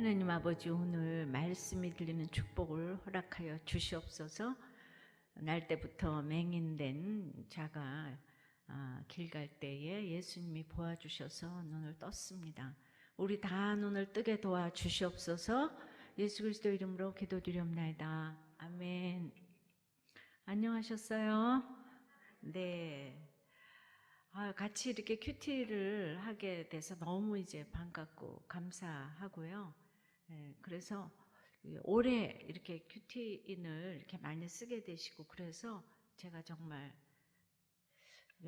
하나님 아버지, 오늘 말씀이 들리는 축복을 허락하여 주시옵소서. 날 때부터 맹인된 자가 길 갈 때에 예수님이 보아주셔서 눈을 떴습니다. 우리 다 눈을 뜨게 도와주시옵소서. 예수 그리스도 이름으로 기도드리옵나이다. 아멘. 안녕하셨어요? 네. 같이 이렇게 큐티를 하게 돼서 너무 이제 반갑고 감사하고요. 그래서 올해 이렇게 큐티인을 이렇게 많이 쓰게 되시고, 그래서 제가 정말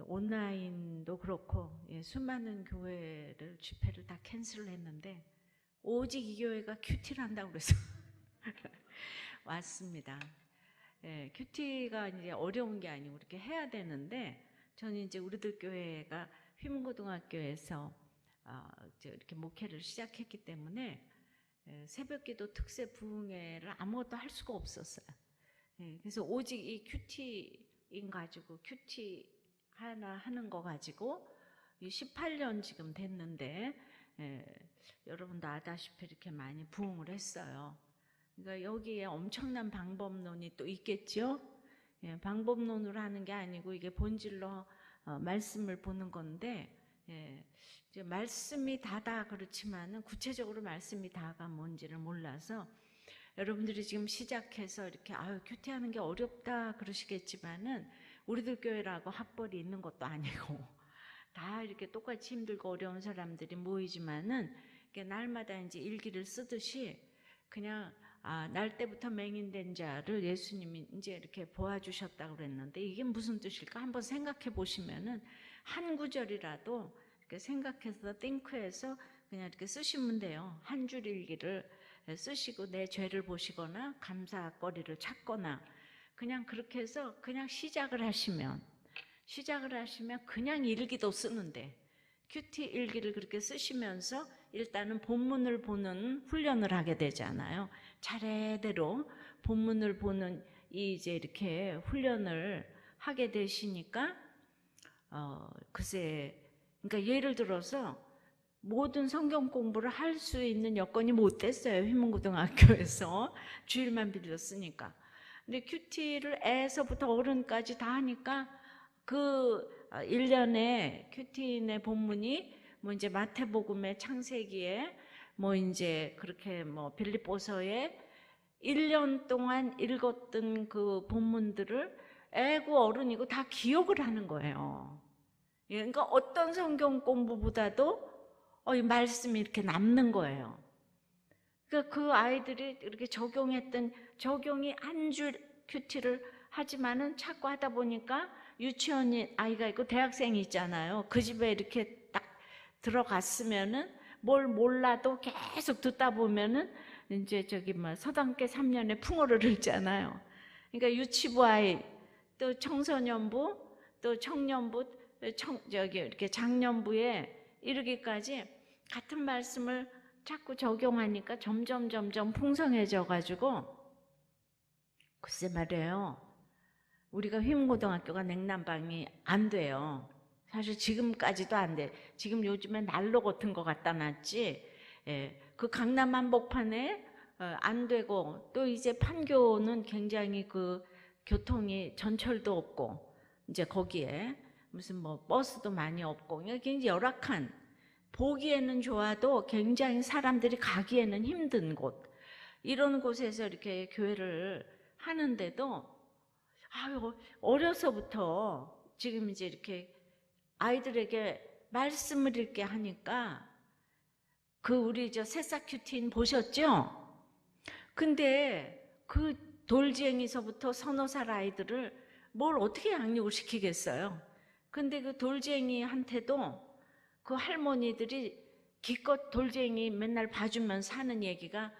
온라인도 그렇고 수많은 교회를 집회를 다 캔슬했는데 오직 이 교회가 큐티를 한다고 그래서 왔습니다. 큐티가 이제 어려운 게 아니고 이렇게 해야 되는데, 저는 이제 우리들 교회가 휘문고등학교에서 이렇게 목회를 시작했기 때문에 새벽기도 특세 부흥회를 아무것도 할 수가 없었어요. 그래서 오직 이 큐티인 가지고, 큐티 하나 하는 거 가지고 18년 지금 됐는데, 여러분도 아다시피 이렇게 많이 부흥을 했어요. 그러니까 여기에 엄청난 방법론이 또 있겠죠. 방법론으로 하는 게 아니고 이게 본질로 말씀을 보는 건데, 이제 말씀이 다다 그렇지만은 구체적으로 말씀이 다가 뭔지를 몰라서 여러분들이 지금 시작해서 이렇게 큐티하는 게 어렵다 그러시겠지만은 우리들 교회라고 학벌이 있는 것도 아니고 다 이렇게 똑같이 힘들고 어려운 사람들이 모이지만은 이게 날마다 이제 일기를 쓰듯이 그냥 날 때부터 맹인된 자를 예수님이 이제 이렇게 보아주셨다고 그랬는데, 이게 무슨 뜻일까 한번 생각해 보시면은 한 구절이라도 이렇게 생각해서 띵크해서 그냥 이렇게 쓰시면 돼요. 한 줄 일기를 쓰시고 내 죄를 보시거나 감사거리를 찾거나 그냥 그렇게 해서 그냥 시작을 하시면 그냥 일기도 쓰는데, 큐티 일기를 그렇게 쓰시면서 일단은 본문을 보는 훈련을 하게 되잖아요. 차례대로 본문을 보는 이제 이렇게 훈련을 하게 되시니까 글쎄, 그러니까 예를 들어서 모든 성경 공부를 할 수 있는 여건이 못 됐어요. 휘문고등학교에서 주일만 빌렸으니까. 근데 큐티를 애서부터 어른까지 다 하니까 그 1년에 큐티인의 본문이 뭐 이제 마태복음의 창세기에 뭐 이제 그렇게 뭐 빌립보서에 1년 동안 읽었던 그 본문들을 애고 어른이고 다 기억을 하는 거예요. 그러니까 어떤 성경 공부보다도 이 말씀이 이렇게 남는 거예요. 그러니까 그 아이들이 이렇게 적용이 한 줄 큐티를 하지만은 자꾸 하다 보니까 유치원 아이가 있고 대학생이 있잖아요. 그 집에 이렇게 딱 들어갔으면은 뭘 몰라도 계속 듣다 보면은 이제 서당계 3년에 풍어를 읽잖아요. 그러니까 유치부 아이, 또 청소년부, 또 청년부, 이렇게 장년부에 이르기까지 같은 말씀을 자꾸 적용하니까 점점 풍성해져 가지고, 글쎄 말이에요. 우리가 휘문고등학교가 냉난방이 안 돼요. 사실 지금까지도 안 돼. 지금 요즘에 난로 같은 거 갖다 놨지. 그 강남 한복판에 안 되고, 또 이제 판교는 굉장히 그 교통이 전철도 없고, 이제 거기에 무슨 뭐 버스도 많이 없고, 굉장히 열악한, 보기에는 좋아도 굉장히 사람들이 가기에는 힘든 곳, 이런 곳에서 이렇게 교회를 하는데도 어려서부터 지금 이제 이렇게 아이들에게 말씀을 읽게 하니까, 그 우리 새싹 큐티인 보셨죠? 근데 그 돌쟁이서부터 3-4살 아이들을 뭘 어떻게 양육을 시키겠어요? 근데 그 돌쟁이한테도 그 할머니들이 기껏 돌쟁이 맨날 봐주면서 하는 얘기가,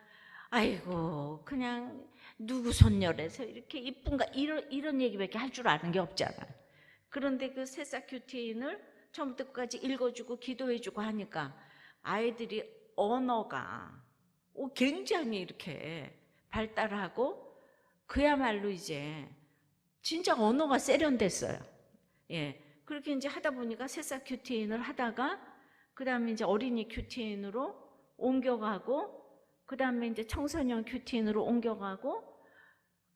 아이고 그냥 누구 손녀라서 이렇게 이쁜가, 이런 얘기밖에 할 줄 아는 게 없잖아요. 그런데 그 새싹 큐티인을 처음부터 끝까지 읽어주고 기도해주고 하니까 아이들이 언어가 굉장히 이렇게 발달하고, 그야말로 이제 진짜 언어가 세련됐어요. 그렇게 이제 하다 보니까 새싹 큐티인을 하다가 그 다음에 이제 어린이 큐티인으로 옮겨가고, 그 다음에 이제 청소년 큐티인으로 옮겨가고,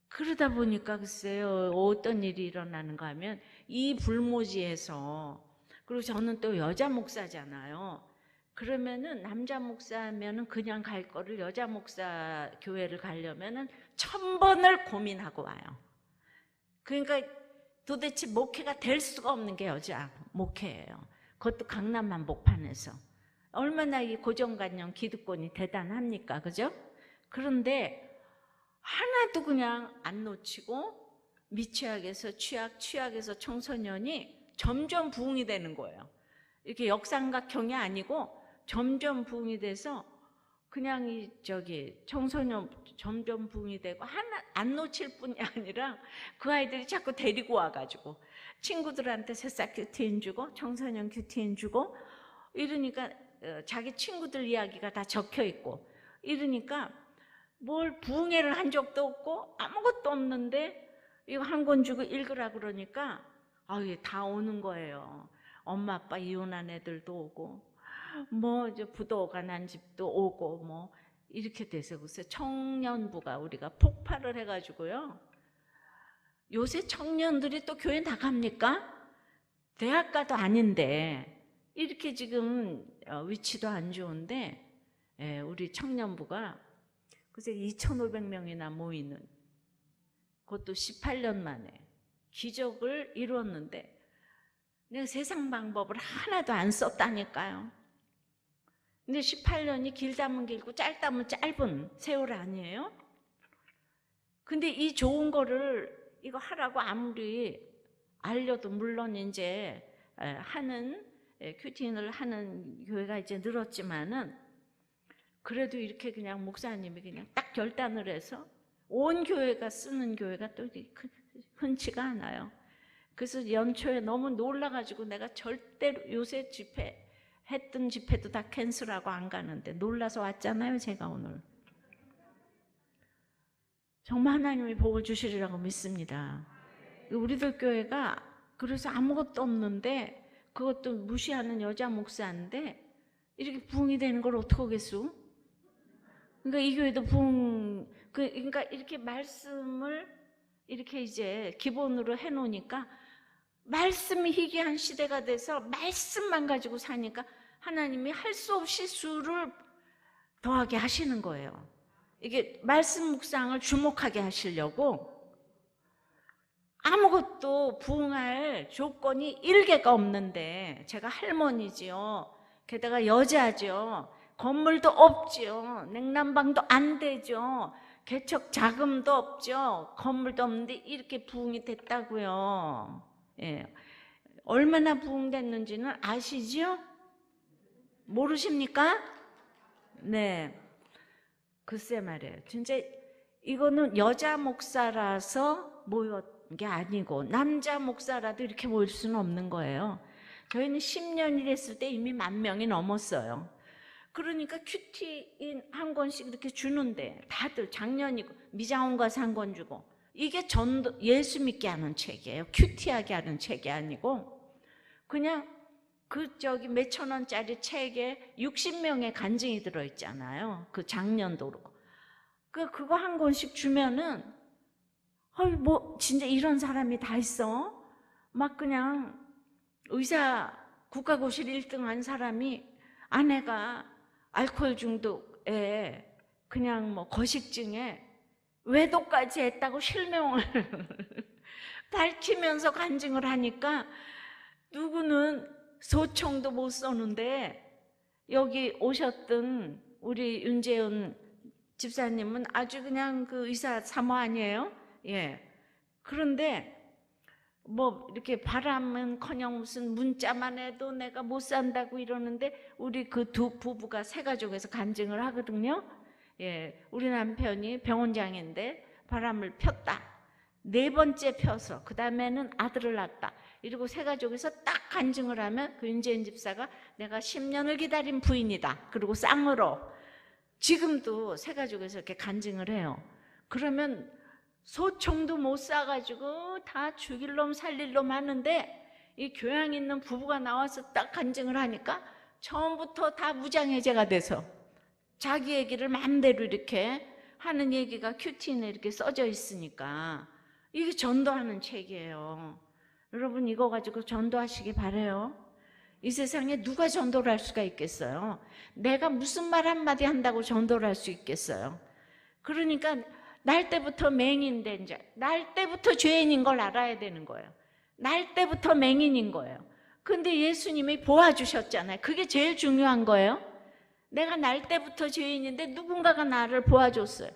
그러다 보니까 글쎄요, 어떤 일이 일어나는가 하면 이 불모지에서, 그리고 저는 또 여자 목사잖아요. 그러면은 남자 목사면은 그냥 갈 거를 여자 목사 교회를 가려면은 1000번을 고민하고 와요. 그러니까 도대체 목회가 될 수가 없는 게 여자 목회예요. 그것도 강남 한복판에서. 얼마나 이 고정관념 기득권이 대단합니까? 그죠? 그런데 하나도 그냥 안 놓치고 미취학에서 취학, 취학에서 청소년이 점점 부흥이 되는 거예요. 이렇게 역삼각형이 아니고 점점 부흥이 돼서 그냥 이 청소년 점점 부흥이 되고 하나 안 놓칠 뿐이 아니라 그 아이들이 자꾸 데리고 와가지고 친구들한테 새싹 큐티인 주고 청소년 큐티인 주고 이러니까 자기 친구들 이야기가 다 적혀 있고 이러니까 뭘 부흥회를 한 적도 없고 아무것도 없는데 이거 한 권 주고 읽으라 그러니까 다 오는 거예요. 엄마 아빠 이혼한 애들도 오고 뭐 이제 부도가 난 집도 오고 뭐 이렇게 돼서 글쎄 청년부가 우리가 폭발을 해가지고요. 요새 청년들이 또 교회 나갑니까? 대학가도 아닌데 이렇게 지금 위치도 안 좋은데 우리 청년부가 글쎄 2,500명이나 모이는 그것도 18년 만에 기적을 이루었는데 내가 세상 방법을 하나도 안 썼다니까요. 근데 18년이 길다면 길고 짧다면 짧은 세월 아니에요? 근데 이 좋은 거를 이거 하라고 아무리 알려도 물론 이제 하는 큐티인을 하는 교회가 이제 늘었지만은 그래도 이렇게 그냥 목사님이 그냥 딱 결단을 해서 온 교회가 쓰는 교회가 또 흔치가 않아요. 그래서 연초에 너무 놀라가지고 내가 절대로 요새 했던 집회도 다 캔슬하고 안 가는데 놀라서 왔잖아요. 제가 오늘 정말 하나님이 복을 주시리라고 믿습니다. 우리들 교회가 그래서 아무것도 없는데 그것도 무시하는 여자 목사인데 이렇게 부흥이 되는 걸 어떡하겠소? 그러니까 이 교회도 그러니까 이렇게 말씀을 이렇게 이제 기본으로 해놓으니까 말씀이 희귀한 시대가 돼서 말씀만 가지고 사니까 하나님이 할 수 없이 수를 더하게 하시는 거예요. 이게 말씀 묵상을 주목하게 하시려고 아무것도 부흥할 조건이 일개가 없는데 제가 할머니지요. 게다가 여자죠. 건물도 없죠. 냉난방도 안 되죠. 개척 자금도 없죠. 건물도 없는데 이렇게 부흥이 됐다고요. 예. 얼마나 부흥됐는지는 아시죠? 모르십니까? 네. 글쎄 말이에요. 진짜 이거는 여자 목사라서 모였 게 아니고 남자 목사라도 이렇게 모일 수는 없는 거예요. 저희는 10년 일했을 때 이미 10,000명이 넘었어요. 그러니까 큐티인 한 권씩 이렇게 주는데 다들 작년이고 미장원 가서 한 권 주고 이게 전도 예수 믿게 하는 책이에요. 큐티하게 하는 책이 아니고 그냥 몇천 원짜리 책에 60명의 간증이 들어있잖아요. 그 작년도로. 그거 한 권씩 주면은 뭐 진짜 이런 사람이 다 있어? 막 그냥 의사 국가고시를 1등 한 사람이 아내가 알코올 중독에 그냥 뭐 거식증에 외도까지 했다고 실명을 밝히면서 간증을 하니까 누구는 소총도 못 쏘는데 여기 오셨던 우리 윤재훈 집사님은 아주 그냥 그 의사 사모 아니에요? 예. 그런데 뭐 이렇게 바람은커녕 무슨 문자만 해도 내가 못 산다고 이러는데 우리 그 두 부부가 세 가족에서 간증을 하거든요. 예. 우리 남편이 병원장인데 바람을 폈다. 4번째 펴서 그 다음에는 아들을 낳았다. 이러고 세 가족에서 딱 간증을 하면 그 윤재인 집사가 내가 10년을 기다린 부인이다. 그리고 쌍으로 지금도 세 가족에서 이렇게 간증을 해요. 그러면 소총도 못 쏴가지고 다 죽일 놈 살릴 놈 하는데 이 교양 있는 부부가 나와서 딱 간증을 하니까 처음부터 다 무장해제가 돼서 자기 얘기를 마음대로 이렇게 하는 얘기가 큐티인에 이렇게 써져 있으니까 이게 전도하는 책이에요. 여러분 이거 가지고 전도하시기 바라요. 이 세상에 누가 전도를 할 수가 있겠어요? 내가 무슨 말 한마디 한다고 전도를 할 수 있겠어요? 그러니까 날 때부터 맹인된 자, 날 때부터 죄인인 걸 알아야 되는 거예요. 날 때부터 맹인인 거예요. 근데 예수님이 보아주셨잖아요. 그게 제일 중요한 거예요. 내가 날 때부터 죄인인데 누군가가 나를 보아줬어요.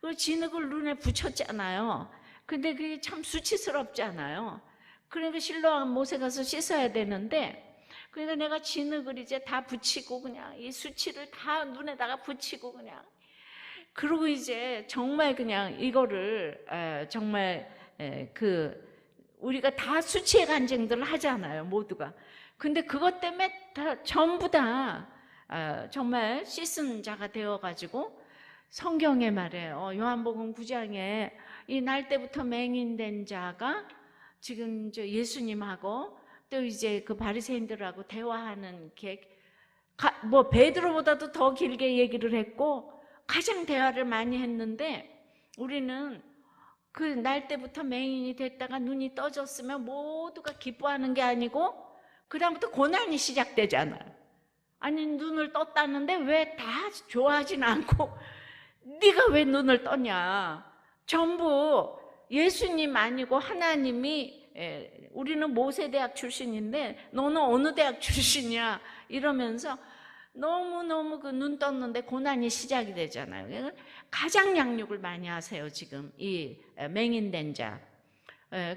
그 진흙을 눈에 붙였잖아요. 근데 그게 참 수치스럽잖아요. 그러니까 실로암 못에 가서 씻어야 되는데, 그러니까 내가 진흙을 이제 다 붙이고 그냥 이 수치를 다 눈에다가 붙이고 그냥, 그리고 이제 정말 그냥 이거를 정말 우리가 다 수치의 간증들을 하잖아요, 모두가. 근데 그것 때문에 다 전부 다 정말 씻은 자가 되어가지고, 성경에 말해요. 요한복음 9장에 이 날 때부터 맹인된 자가 지금 저 예수님하고 또 이제 그 바리새인들하고 대화하는 뭐 베드로보다도 더 길게 얘기를 했고 가장 대화를 많이 했는데, 우리는 그 날 때부터 맹인이 됐다가 눈이 떠졌으면 모두가 기뻐하는 게 아니고 그다음부터 고난이 시작되잖아요. 아니 눈을 떴다는데 왜 다 좋아하진 않고 네가 왜 눈을 떴냐. 전부 예수님 아니고 하나님이 우리는 모세대학 출신인데 너는 어느 대학 출신이야 이러면서 너무너무 그 눈 떴는데 고난이 시작이 되잖아요. 가장 양육을 많이 하세요 지금 이 맹인된 자.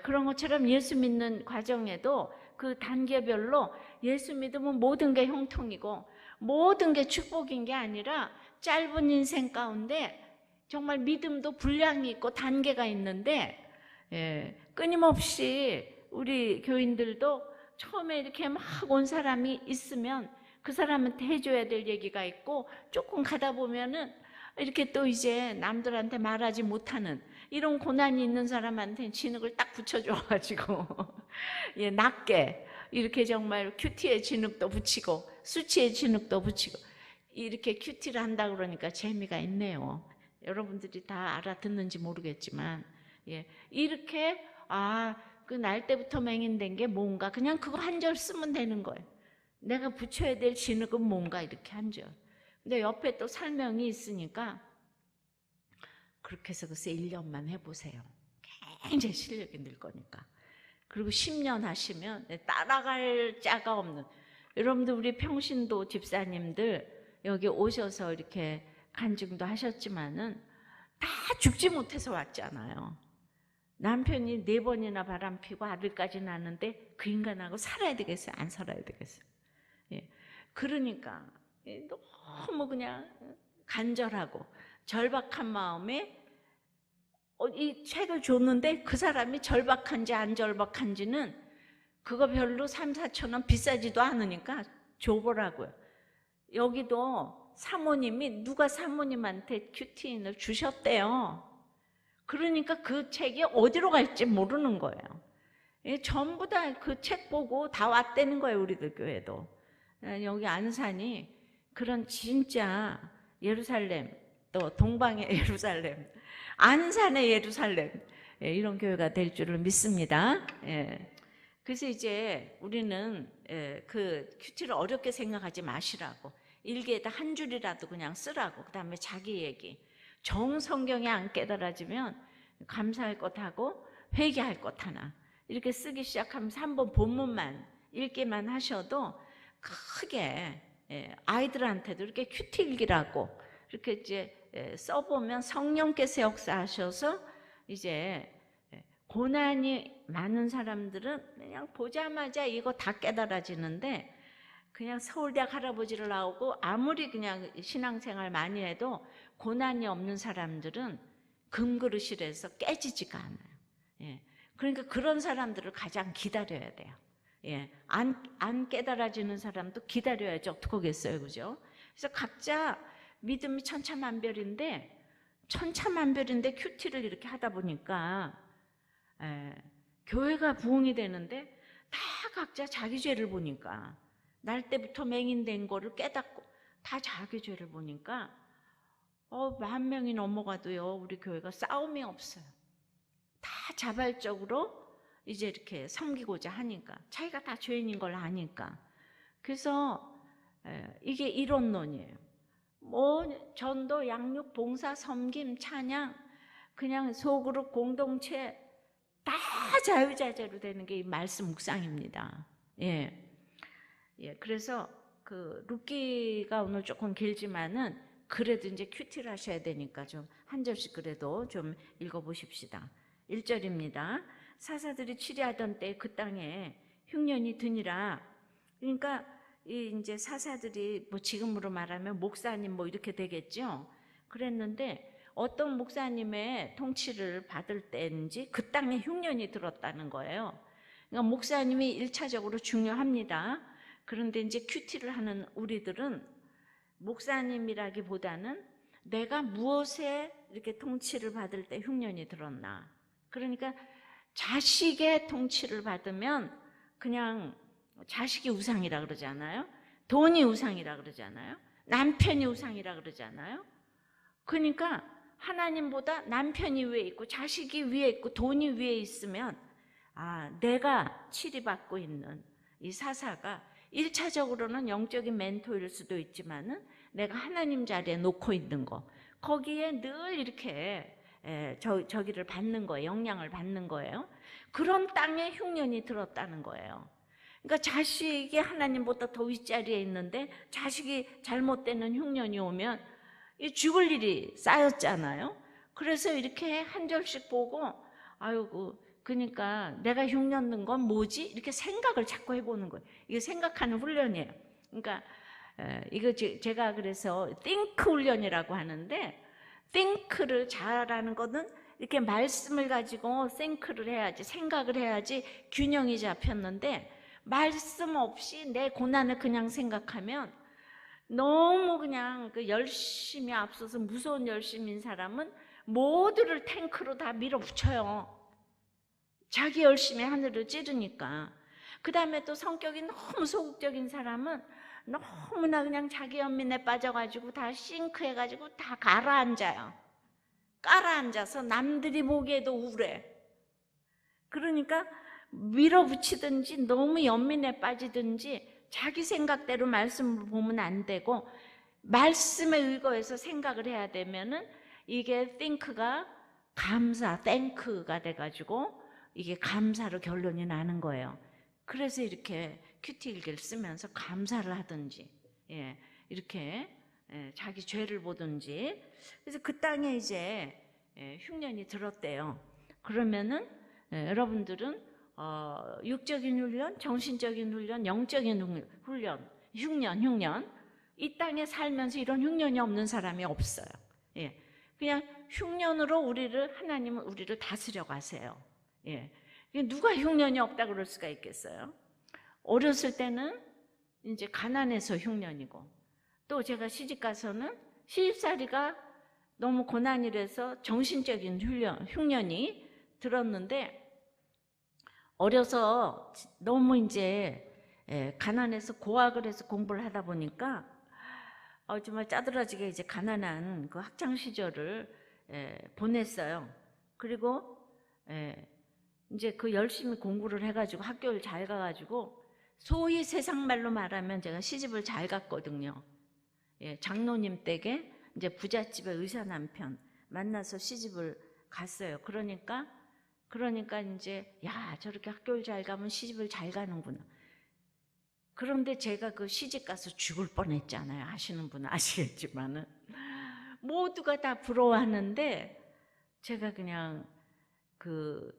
그런 것처럼 예수 믿는 과정에도 그 단계별로 예수 믿으면 모든 게 형통이고 모든 게 축복인 게 아니라 짧은 인생 가운데 정말 믿음도 분량이 있고 단계가 있는데, 끊임없이 우리 교인들도 처음에 이렇게 막 온 사람이 있으면 그 사람한테 해줘야 될 얘기가 있고, 조금 가다 보면은 이렇게 또 이제 남들한테 말하지 못하는 이런 고난이 있는 사람한테 진흙을 딱 붙여줘가지고 낮게 이렇게 정말 큐티의 진흙도 붙이고 수치의 진흙도 붙이고 이렇게 큐티를 한다 그러니까 재미가 있네요. 여러분들이 다 알아듣는지 모르겠지만, 이렇게 그 날 때부터 맹인된 게 뭔가 그냥 그거 한 절 쓰면 되는 거예요. 내가 붙여야 될 진흙은 뭔가 이렇게 한 절. 근데 옆에 또 설명이 있으니까 그렇게 해서 글쎄 1년만 해보세요. 굉장히 실력이 늘 거니까. 그리고 10년 하시면 따라갈 자가 없는, 여러분들 우리 평신도 집사님들 여기 오셔서 이렇게 간증도 하셨지만은 다 죽지 못해서 왔잖아요. 남편이 4번이나 바람 피고 아들까지 낳았는데 그 인간하고 살아야 되겠어요? 안 살아야 되겠어요? 그러니까 너무 그냥 간절하고 절박한 마음에 이 책을 줬는데 그 사람이 절박한지 안 절박한지는 그거 별로 3, 4천 원 비싸지도 않으니까 줘보라고요. 여기도 사모님이 누가 사모님한테 큐티인을 주셨대요. 그러니까 그 책이 어디로 갈지 모르는 거예요. 전부 다 그 책 보고 다 왔다는 거예요. 우리들 교회도. 여기 안산이 그런 진짜 예루살렘, 또 동방의 예루살렘, 안산의 예루살렘, 이런 교회가 될 줄을 믿습니다. 그래서 이제 우리는 그 큐티를 어렵게 생각하지 마시라고, 일기에다 한 줄이라도 그냥 쓰라고. 그 다음에 자기 얘기, 정성경에 안 깨달아지면 감사할 것 하고 회개할 것 하나 이렇게 쓰기 시작하면서 한번 본문만 읽기만 하셔도 크게 아이들한테도 이렇게 큐티 일기라고 이렇게 이제 써보면 성령께서 역사하셔서 이제 고난이 많은 사람들은 그냥 보자마자 이거 다 깨달아지는데, 그냥 서울대학 할아버지를 나오고 아무리 그냥 신앙생활 많이 해도 고난이 없는 사람들은 금그릇이라서 깨지지가 않아요. 그러니까 그런 사람들을 가장 기다려야 돼요. 안 깨달아지는 사람도 기다려야지 어떡하겠어요, 그죠? 그래서 각자 믿음이 천차만별인데 큐티를 이렇게 하다 보니까 교회가 부흥이 되는데 다 각자 자기 죄를 보니까 날 때부터 맹인된 거를 깨닫고 다 자기 죄를 보니까 10,000명이 넘어가도요 우리 교회가 싸움이 없어요. 다 자발적으로 이제 이렇게 섬기고자 하니까, 자기가 다 죄인인 걸 아니까. 그래서 이게 이론론이에요. 뭐 전도, 양육, 봉사, 섬김, 찬양, 그냥 소그룹 공동체 다 자유자재로 되는 게 이 말씀 묵상입니다. 예. 그래서 그 룻기가 오늘 조금 길지만은 그래도 이제 큐티를 하셔야 되니까 좀 한 절씩 그래도 좀 읽어보십시다. 1절입니다. 사사들이 치리하던 때 그 땅에 흉년이 드니라. 그러니까 이제 사사들이 뭐 지금으로 말하면 목사님 뭐 이렇게 되겠죠. 그랬는데 어떤 목사님의 통치를 받을 때인지 그 땅에 흉년이 들었다는 거예요. 그러니까 목사님이 1차적으로 중요합니다. 그런데 이제 큐티를 하는 우리들은 목사님이라기보다는 내가 무엇에 이렇게 통치를 받을 때 흉년이 들었나. 그러니까 자식의 통치를 받으면 그냥 자식이 우상이라 그러잖아요. 돈이 우상이라 그러잖아요. 남편이 우상이라 그러잖아요. 그러니까 하나님보다 남편이 위에 있고 자식이 위에 있고 돈이 위에 있으면 내가 치리받고 있는 이 사사가 1차적으로는 영적인 멘토일 수도 있지만은 내가 하나님 자리에 놓고 있는 거, 거기에 늘 이렇게 저기를 받는 거예요. 영향을 받는 거예요. 그런 땅에 흉년이 들었다는 거예요. 그러니까 자식이 하나님보다 더 윗자리에 있는데 자식이 잘못되는 흉년이 오면 죽을 일이 쌓였잖아요. 그래서 이렇게 한 절씩 보고 그러니까 내가 흉년 든 건 뭐지? 이렇게 생각을 자꾸 해보는 거예요. 이게 생각하는 훈련이에요. 그러니까 이거 제가 그래서 think 훈련이라고 하는데, think를 잘하는 거는 이렇게 말씀을 가지고 think를 해야지, 생각을 해야지 균형이 잡혔는데, 말씀 없이 내 고난을 그냥 생각하면 너무 그냥 그 열심히 앞서서 무서운 열심인 사람은 모두를 탱크로 다 밀어붙여요. 자기 열심히 하늘을 찌르니까. 그 다음에 또 성격이 너무 소극적인 사람은 너무나 그냥 자기 연민에 빠져가지고 다 싱크해가지고 다 가라앉아요. 깔아앉아서 남들이 보기에도 우울해. 그러니까 밀어붙이든지 너무 연민에 빠지든지 자기 생각대로 말씀을 보면 안 되고, 말씀에 의거해서 생각을 해야 되면은 이게 think가 감사, thank가 돼가지고 이게 감사로 결론이 나는 거예요. 그래서 이렇게 큐티 일기를 쓰면서 감사를 하든지, 이렇게 자기 죄를 보든지. 그래서 그 땅에 이제 흉년이 들었대요. 그러면은 여러분들은 육적인 훈련, 정신적인 훈련, 영적인 훈련, 흉년, 이 땅에 살면서 이런 흉년이 없는 사람이 없어요. 그냥 흉년으로 하나님은 우리를 다스려 가세요. 누가 흉년이 없다 그럴 수가 있겠어요? 어렸을 때는 이제 가난해서 흉년이고, 또 제가 시집 가서는 시집살이가 너무 고난이라서 정신적인 흉년이 들었는데, 어려서 너무 이제 가난해서 고학을 해서 공부를 하다 보니까 정말 짜들어지게 이제 가난한 그 학창 시절을 보냈어요. 그리고 이제 그 열심히 공부를 해가지고 학교를 잘 가가지고 소위 세상 말로 말하면 제가 시집을 잘 갔거든요. 장로님 댁에 이제 부잣집의 의사 남편 만나서 시집을 갔어요. 그러니까 이제 저렇게 학교를 잘 가면 시집을 잘 가는구나. 그런데 제가 그 시집 가서 죽을 뻔했잖아요. 아시는 분은 아시겠지만은 모두가 다 부러워하는데 제가 그냥 그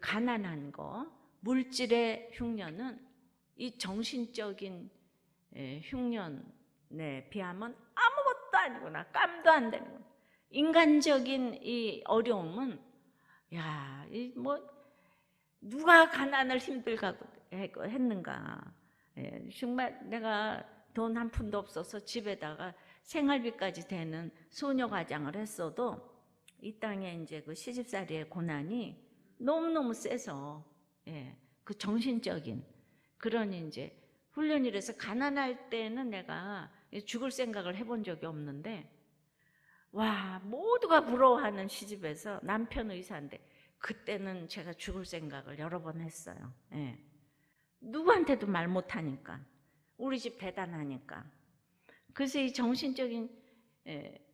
가난한 거, 물질의 흉년은 이 정신적인 흉년에 비하면 아무것도 아니구나. 깜도 안 되는구나. 인간적인 이 어려움은 누가 가난을 힘들게 했는가. 정말 내가 돈 한 푼도 없어서 집에다가 생활비까지 되는 소녀가장을 했어도 이 땅에 이제 그 시집살이의 고난이 너무너무 세서 그 정신적인 그런 이제 훈련이라서, 가난할 때는 내가 죽을 생각을 해본 적이 없는데, 와, 모두가 부러워하는 시집에서 남편 의사인데, 그때는 제가 죽을 생각을 여러 번 했어요. 예. 누구한테도 말 못하니까, 우리 집 배단하니까. 그래서 이 정신적인,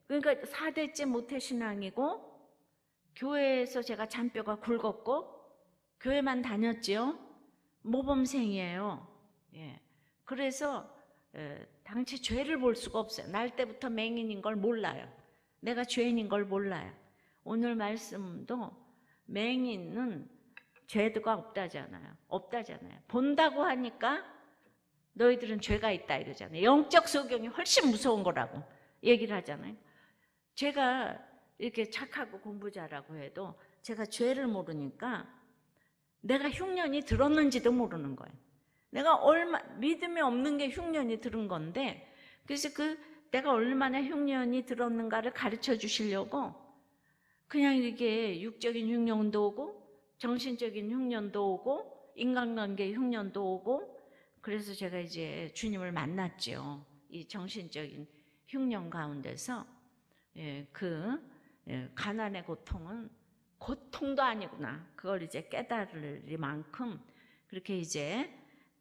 그러니까 4대째 모태신앙이고, 교회에서 제가 잔뼈가 굵었고, 교회만 다녔지요. 모범생이에요. 예. 그래서 당시 죄를 볼 수가 없어요. 날 때부터 맹인인 걸 몰라요. 내가 죄인인 걸 몰라요. 오늘 말씀도 맹인은 죄가 없다잖아요. 본다고 하니까 너희들은 죄가 있다 이러잖아요. 영적 소경이 훨씬 무서운 거라고 얘기를 하잖아요. 제가 이렇게 착하고 공부 잘하고 해도 제가 죄를 모르니까 내가 흉년이 들었는지도 모르는 거예요. 내가 믿음이 없는 게 흉년이 들은 건데, 그래서 내가 얼마나 흉년이 들었는가를 가르쳐 주시려고 그냥 이게 육적인 흉년도 오고 정신적인 흉년도 오고 인간관계 흉년도 오고, 그래서 제가 이제 주님을 만났죠. 이 정신적인 흉년 가운데서 가난의 고통은 고통도 아니구나, 그걸 이제 깨달을 만큼 그렇게 이제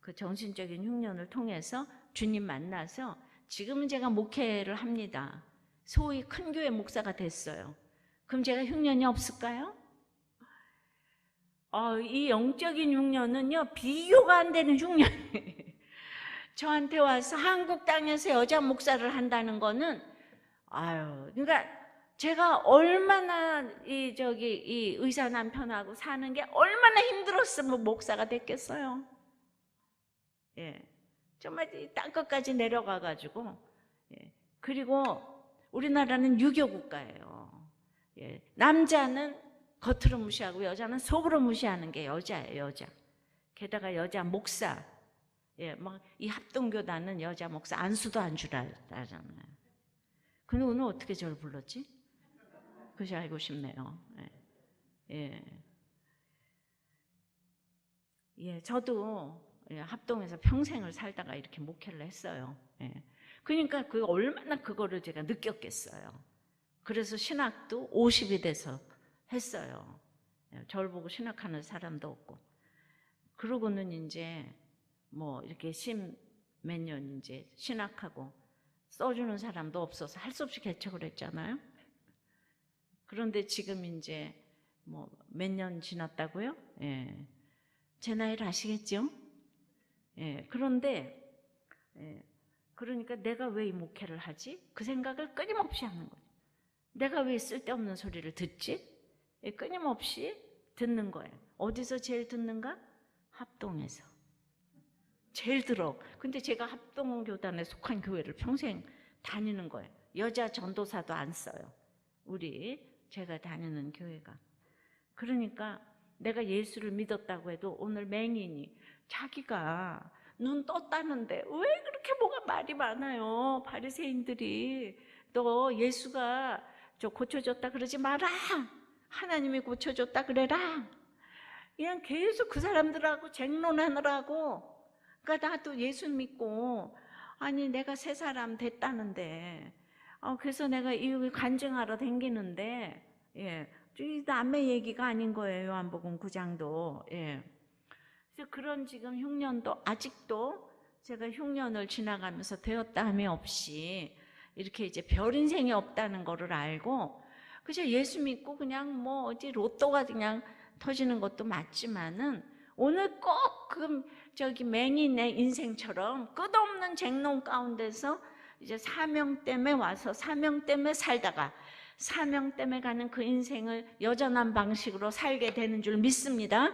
그 정신적인 흉년을 통해서 주님 만나서 지금은 제가 목회를 합니다. 소위 큰 교회 목사가 됐어요. 그럼 제가 흉년이 없을까요? 이 영적인 흉년은요, 비교가 안 되는 흉년이에요. 저한테 와서 한국 땅에서 여자 목사를 한다는 거는, 그러니까 제가 얼마나 이 의사 남편하고 사는 게 얼마나 힘들었으면 목사가 됐겠어요. 예. 정말 이 땅끝까지 내려가가지고, 그리고 우리나라는 유교 국가예요. 남자는 겉으로 무시하고 여자는 속으로 무시하는 게 여자예요, 여자. 게다가 여자 목사, 막 이 합동교단은 여자 목사 안수도 안 주라잖아요. 근데 오늘 어떻게 저를 불렀지? 그것이 알고 싶네요. 저도 합동에서 평생을 살다가 이렇게 목회를 했어요. 그러니까 얼마나 그거를 제가 느꼈겠어요. 그래서 신학도 50이 돼서 했어요. 저를 보고 신학하는 사람도 없고. 그러고는 이제 뭐 이렇게 몇 년 이제 신학하고 써주는 사람도 없어서 할 수 없이 개척을 했잖아요. 그런데 지금 이제 뭐 몇 년 지났다고요? 제 나이를 아시겠죠? 그런데 그러니까 내가 왜 이 목회를 하지? 그 생각을 끊임없이 하는 거예요. 내가 왜 쓸데없는 소리를 듣지? 끊임없이 듣는 거예요. 어디서 제일 듣는가? 합동에서. 제일 들어. 근데 제가 합동교단에 속한 교회를 평생 다니는 거예요. 여자 전도사도 안 써요. 제가 다니는 교회가. 그러니까 내가 예수를 믿었다고 해도 오늘 맹인이 자기가 눈 떴다는데 왜 그렇게 뭐가 말이 많아요. 바리새인들이 너 예수가 저 고쳐줬다 그러지 마라. 하나님이 고쳐줬다 그래라. 그냥 계속 그 사람들하고 쟁론하느라고. 그러니까 나도 예수 믿고 아니 내가 새 사람 됐다는데 그래서 내가 이 간증하러 다니는데 이 남의 얘기가 아닌 거예요. 요한복음 9장도. 그래서 그런 지금 흉년도 아직도 제가 흉년을 지나가면서 되었다함이 없이 이렇게 이제 별 인생이 없다는 거를 알고 그저 예수 믿고 그냥 뭐 어디 로또가 그냥 터지는 것도 맞지만은 오늘 꼭 맹인의 인생처럼 끝없는 쟁론 가운데서 이제 사명 때문에 와서 사명 때문에 살다가 사명 때문에 가는 그 인생을 여전한 방식으로 살게 되는 줄 믿습니다.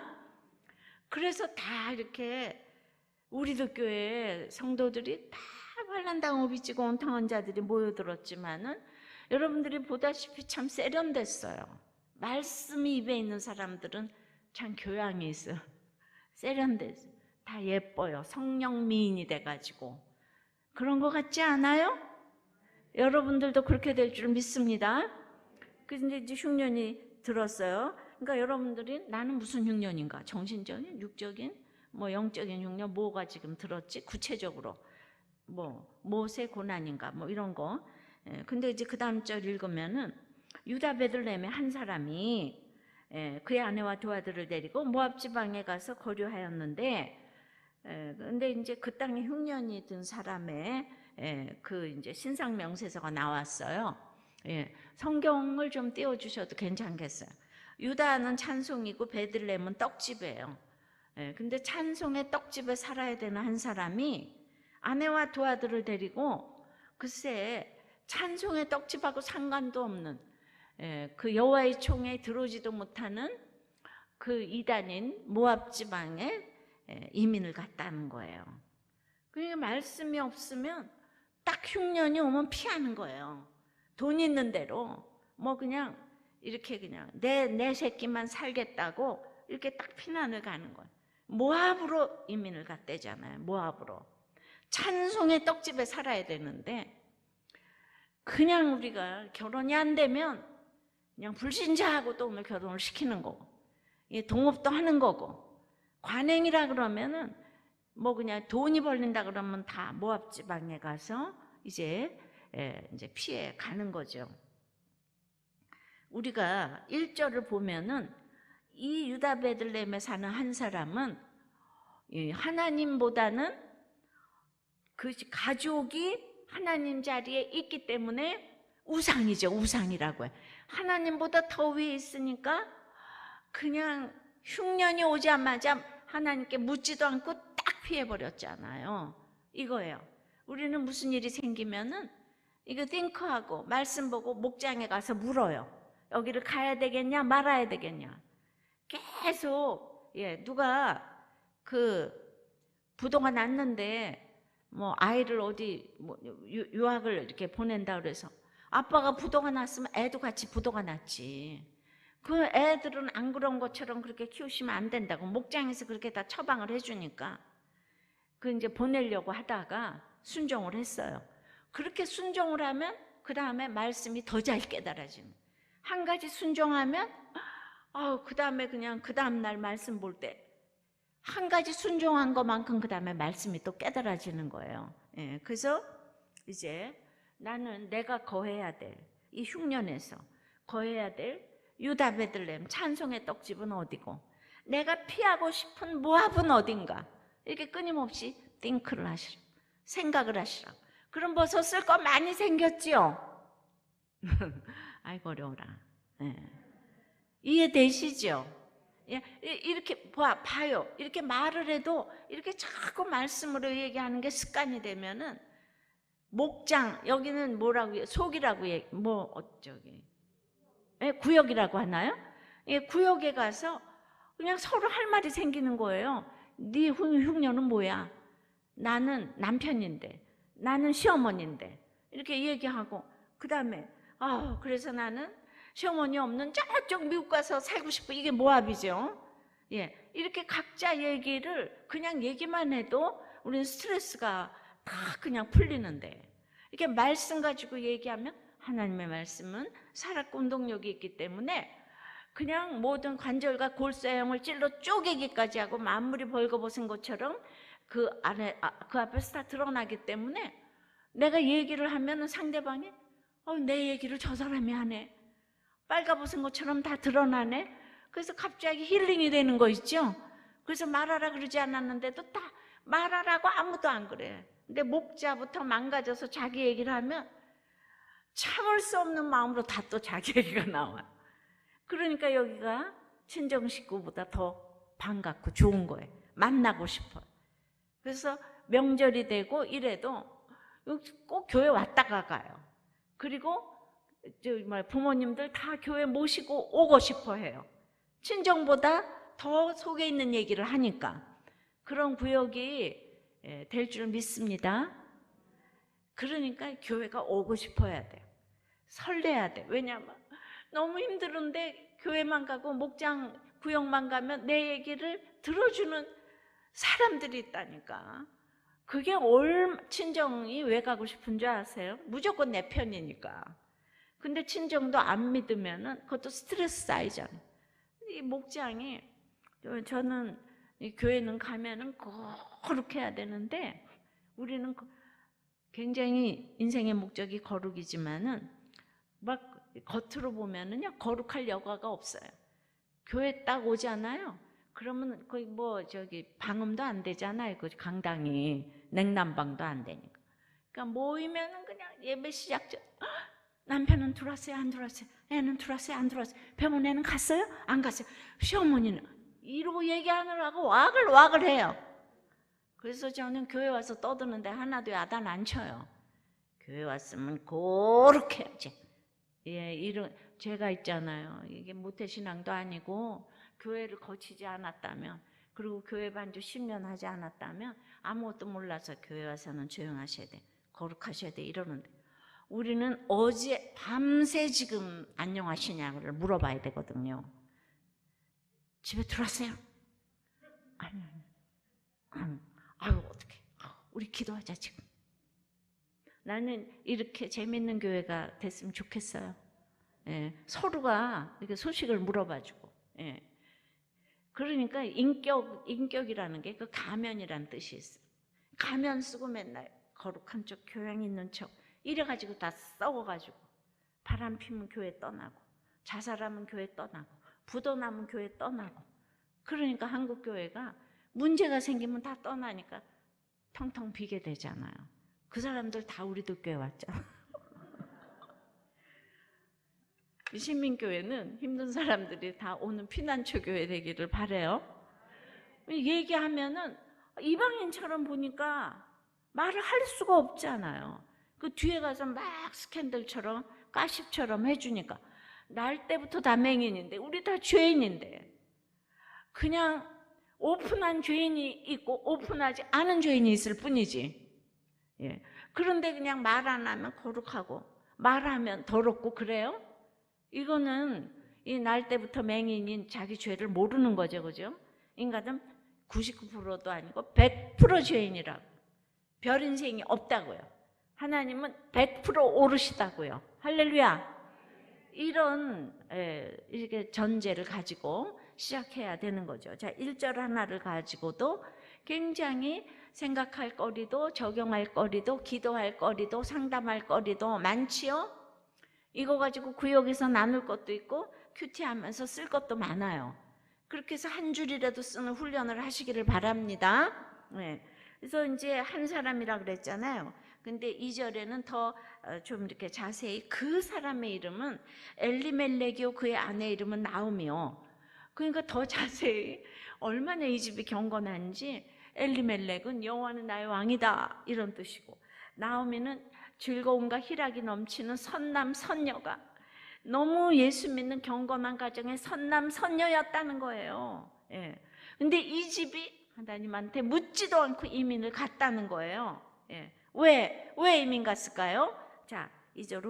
그래서 다 이렇게 우리도 교회 성도들이 다 환난당하고 빚지고 온탕한 자들이 모여들었지만은 여러분들이 보다시피 참 세련됐어요. 말씀이 입에 있는 사람들은 참 교양이 있어요. 세련됐어요. 다 예뻐요. 성령 미인이 돼가지고. 그런 것 같지 않아요? 여러분들도 그렇게 될 줄 믿습니다. 근데 이제 흉년이 들었어요. 그러니까 여러분들이 나는 무슨 흉년인가? 정신적인, 육적인, 뭐 영적인 흉년 뭐가 지금 들었지? 구체적으로 뭐 모세 고난인가 뭐 이런 거. 근데 이제 그 다음 절 읽으면은 유다 베들레헴의 한 사람이 그의 아내와 두 아들을 데리고 모압 지방에 가서 거류하였는데, 근데 이제 그 땅에 흉년이 든 사람의 그 이제 신상 명세서가 나왔어요. 성경을 좀 띄워주셔도 괜찮겠어요. 유다는 찬송이고 베들레헴은 떡집이에요. 근데 찬송의 떡집에 살아야 되는 한 사람이 아내와 두 아들을 데리고 글쎄 찬송의 떡집하고 상관도 없는 그 여호와의 총에 들어오지도 못하는 그 이단인 모압 지방에 이민을 갔다는 거예요. 그러니까 말씀이 없으면 딱 흉년이 오면 피하는 거예요. 돈 있는 대로 뭐 그냥 이렇게 그냥 내 새끼만 살겠다고 이렇게 딱 피난을 가는 거예요. 모압으로 이민을 갔대잖아요. 모압으로. 찬송의 떡집에 살아야 되는데 그냥 우리가 결혼이 안 되면 그냥 불신자하고 또 오늘 결혼을 시키는 거고, 동업도 하는 거고, 관행이라 그러면은 뭐 그냥 돈이 벌린다 그러면 다 모압 지방에 가서 이제 피해 가는 거죠. 우리가 1절을 보면은 이 유다 베들레헴에 사는 한 사람은 하나님보다는 그 가족이 하나님 자리에 있기 때문에 우상이죠. 우상이라고 해. 하나님보다 더 위에 있으니까 그냥 흉년이 오자마자 하나님께 묻지도 않고 딱 피해버렸잖아요. 이거예요. 우리는 무슨 일이 생기면은 이거 띵크하고 말씀 보고 목장에 가서 물어요. 여기를 가야 되겠냐 말아야 되겠냐. 계속 누가 그 부도가 났는데 뭐 아이를 어디 뭐 유학을 이렇게 보낸다 그래서 아빠가 부도가 났으면 애도 같이 부도가 났지. 그 애들은 안 그런 것처럼 그렇게 키우시면 안 된다고 목장에서 그렇게 다 처방을 해주니까 그 이제 보내려고 하다가 순종을 했어요. 그렇게 순종을 하면 그 다음에 말씀이 더 잘 깨달아지는. 한 가지 순종하면 그 다음에 그냥 그 다음 날 말씀 볼 때 한 가지 순종한 것만큼 그 다음에 말씀이 또 깨달아지는 거예요. 그래서 이제 나는 내가 거해야 될 이 흉년에서 거해야 될 유다 베들레헴 찬송의 떡집은 어디고 내가 피하고 싶은 모압은 어딘가 이렇게 끊임없이 띵크를 하시라. 생각을 하시라. 그럼 벌써 쓸 거 많이 생겼지요? 아이고 어려워라. 이해되시죠? 이렇게 봐요. 이렇게 말을 해도 이렇게 자꾸 말씀으로 얘기하는 게 습관이 되면은 목장 여기는 뭐라고 해요? 속이라고 구역이라고 하나요? 구역에 가서 그냥 서로 할 말이 생기는 거예요. 네 흉년은 뭐야? 나는 남편인데, 나는 시어머니인데 이렇게 얘기하고 그 다음에 그래서 나는 시어머니 없는 저쪽 미국 가서 살고 싶어. 이게 모압이죠. 이렇게 각자 얘기를 그냥 얘기만 해도 우리는 스트레스가 다 그냥 풀리는데 이렇게 말씀 가지고 얘기하면 하나님의 말씀은 살았고 운동력이 있기 때문에 그냥 모든 관절과 골사형을 찔러 쪼개기까지 하고 만물이 벌거벗은 것처럼 그 앞에서 다 드러나기 때문에 내가 얘기를 하면 상대방이 내 얘기를 저 사람이 하네. 빨가벗은 것처럼 다 드러나네. 그래서 갑자기 힐링이 되는 거 있죠. 그래서 말하라 그러지 않았는데도 다 말하라고 아무도 안 그래. 근데 목자부터 망가져서 자기 얘기를 하면 참을 수 없는 마음으로 다 또 자기 얘기가 나와. 그러니까 여기가 친정 식구보다 더 반갑고 좋은 거예요. 만나고 싶어요. 그래서 명절이 되고 이래도 꼭 교회 왔다가 가요. 그리고 부모님들 다 교회 모시고 오고 싶어 해요. 친정보다 더 속에 있는 얘기를 하니까 그런 구역이 될 줄 믿습니다. 그러니까 교회가 오고 싶어야 돼요. 설레야 돼. 왜냐하면 너무 힘들은데 교회만 가고 목장 구역만 가면 내 얘기를 들어주는 사람들이 있다니까. 그게 친정이 왜 가고 싶은 줄 아세요? 무조건 내 편이니까. 근데 친정도 안 믿으면은 그것도 스트레스 쌓이잖아요. 이 목장이 저는 이 교회는 가면은 거룩해야 되는데 우리는 굉장히 인생의 목적이 거룩이지만은 막 겉으로 보면은요 거룩할 여과가 없어요. 교회 딱 오잖아요. 그러면 거의 뭐 저기 방음도 안 되잖아요. 그 강당이 냉난방도 안 되니까. 그러니까 모이면은 그냥 예배 시작 전 남편은 들어왔어요, 안 들어왔어요? 애는 들어왔어요, 안 들어왔어요? 병원에는 갔어요? 안 갔어요? 시어머니는 이러고 얘기하느라고 왁을 해요. 그래서 저는 교회 와서 떠드는데 하나도 야단 안 쳐요. 교회 왔으면 그렇게 해야지. 예, 이런 죄가 있잖아요. 이게 모태신앙도 아니고 교회를 거치지 않았다면, 그리고 교회 반주 10년 하지 않았다면 아무것도 몰라서 교회 와서는 조용하셔야 돼, 거룩하셔야 돼 이러는데, 우리는 어제 밤새 지금 안녕하시냐를 물어봐야 되거든요. 집에 들어왔어요? 아니. 아유 어떡해. 우리 기도하자 지금. 나는 이렇게 재밌는 교회가 됐으면 좋겠어요. 예, 서로가 이렇게 소식을 물어봐주고. 예. 그러니까 인격이라는 게 그 가면이라는 뜻이 있어요. 가면 쓰고 맨날 거룩한 척, 교양 있는 척 이래가지고 다 썩어가지고 바람 피면 교회 떠나고, 자살하면 교회 떠나고, 부도나면 교회 떠나고. 그러니까 한국 교회가 문제가 생기면 다 떠나니까 텅텅 비게 되잖아요. 그 사람들 다 우리도 교회 왔잖아. 신민교회는 힘든 사람들이 다 오는 피난처 교회 되기를 바라요. 얘기하면은 이방인처럼 보니까 말을 할 수가 없잖아요. 그 뒤에 가서 막 스캔들처럼 가십처럼 해주니까 날 때부터 다 맹인인데 우리 다 죄인인데, 그냥 오픈한 죄인이 있고 오픈하지 않은 죄인이 있을 뿐이지. 예. 그런데 그냥 말 안 하면 거룩하고 말하면 더럽고 그래요? 이거는 이 날 때부터 맹인인 자기 죄를 모르는 거죠, 그죠? 인간은 99%도 아니고 100% 죄인이라고. 별 인생이 없다고요. 하나님은 100% 오르시다고요. 할렐루야. 이런 이렇게 전제를 가지고 시작해야 되는 거죠. 자, 1절 하나를 가지고도 굉장히 생각할 거리도, 적용할 거리도, 기도할 거리도, 상담할 거리도 많지요. 이거 가지고 구역에서 나눌 것도 있고 큐티하면서 쓸 것도 많아요. 그렇게 해서 한 줄이라도 쓰는 훈련을 하시기를 바랍니다. 네. 그래서 이제 한 사람이라 그랬잖아요. 근데 2절에는 더 좀 이렇게 자세히 그 사람의 이름은 엘리멜렉이요 그의 아내 이름은 나오미요. 그러니까 더 자세히 얼마나 이 집이 경건한지, 엘리멜렉은 여호와는 나의 왕이다 이런 뜻이고, 나오미는 즐거움과 희락이 넘치는 선남 선녀가 너무 예수 믿는 경건한 가정의 선남 선녀였다는 거예요. 예. 근데 이 집이 하나님한테 묻지도 않고 이민을 갔다는 거예요. 예. 왜 이민 갔을까요? 자, 2절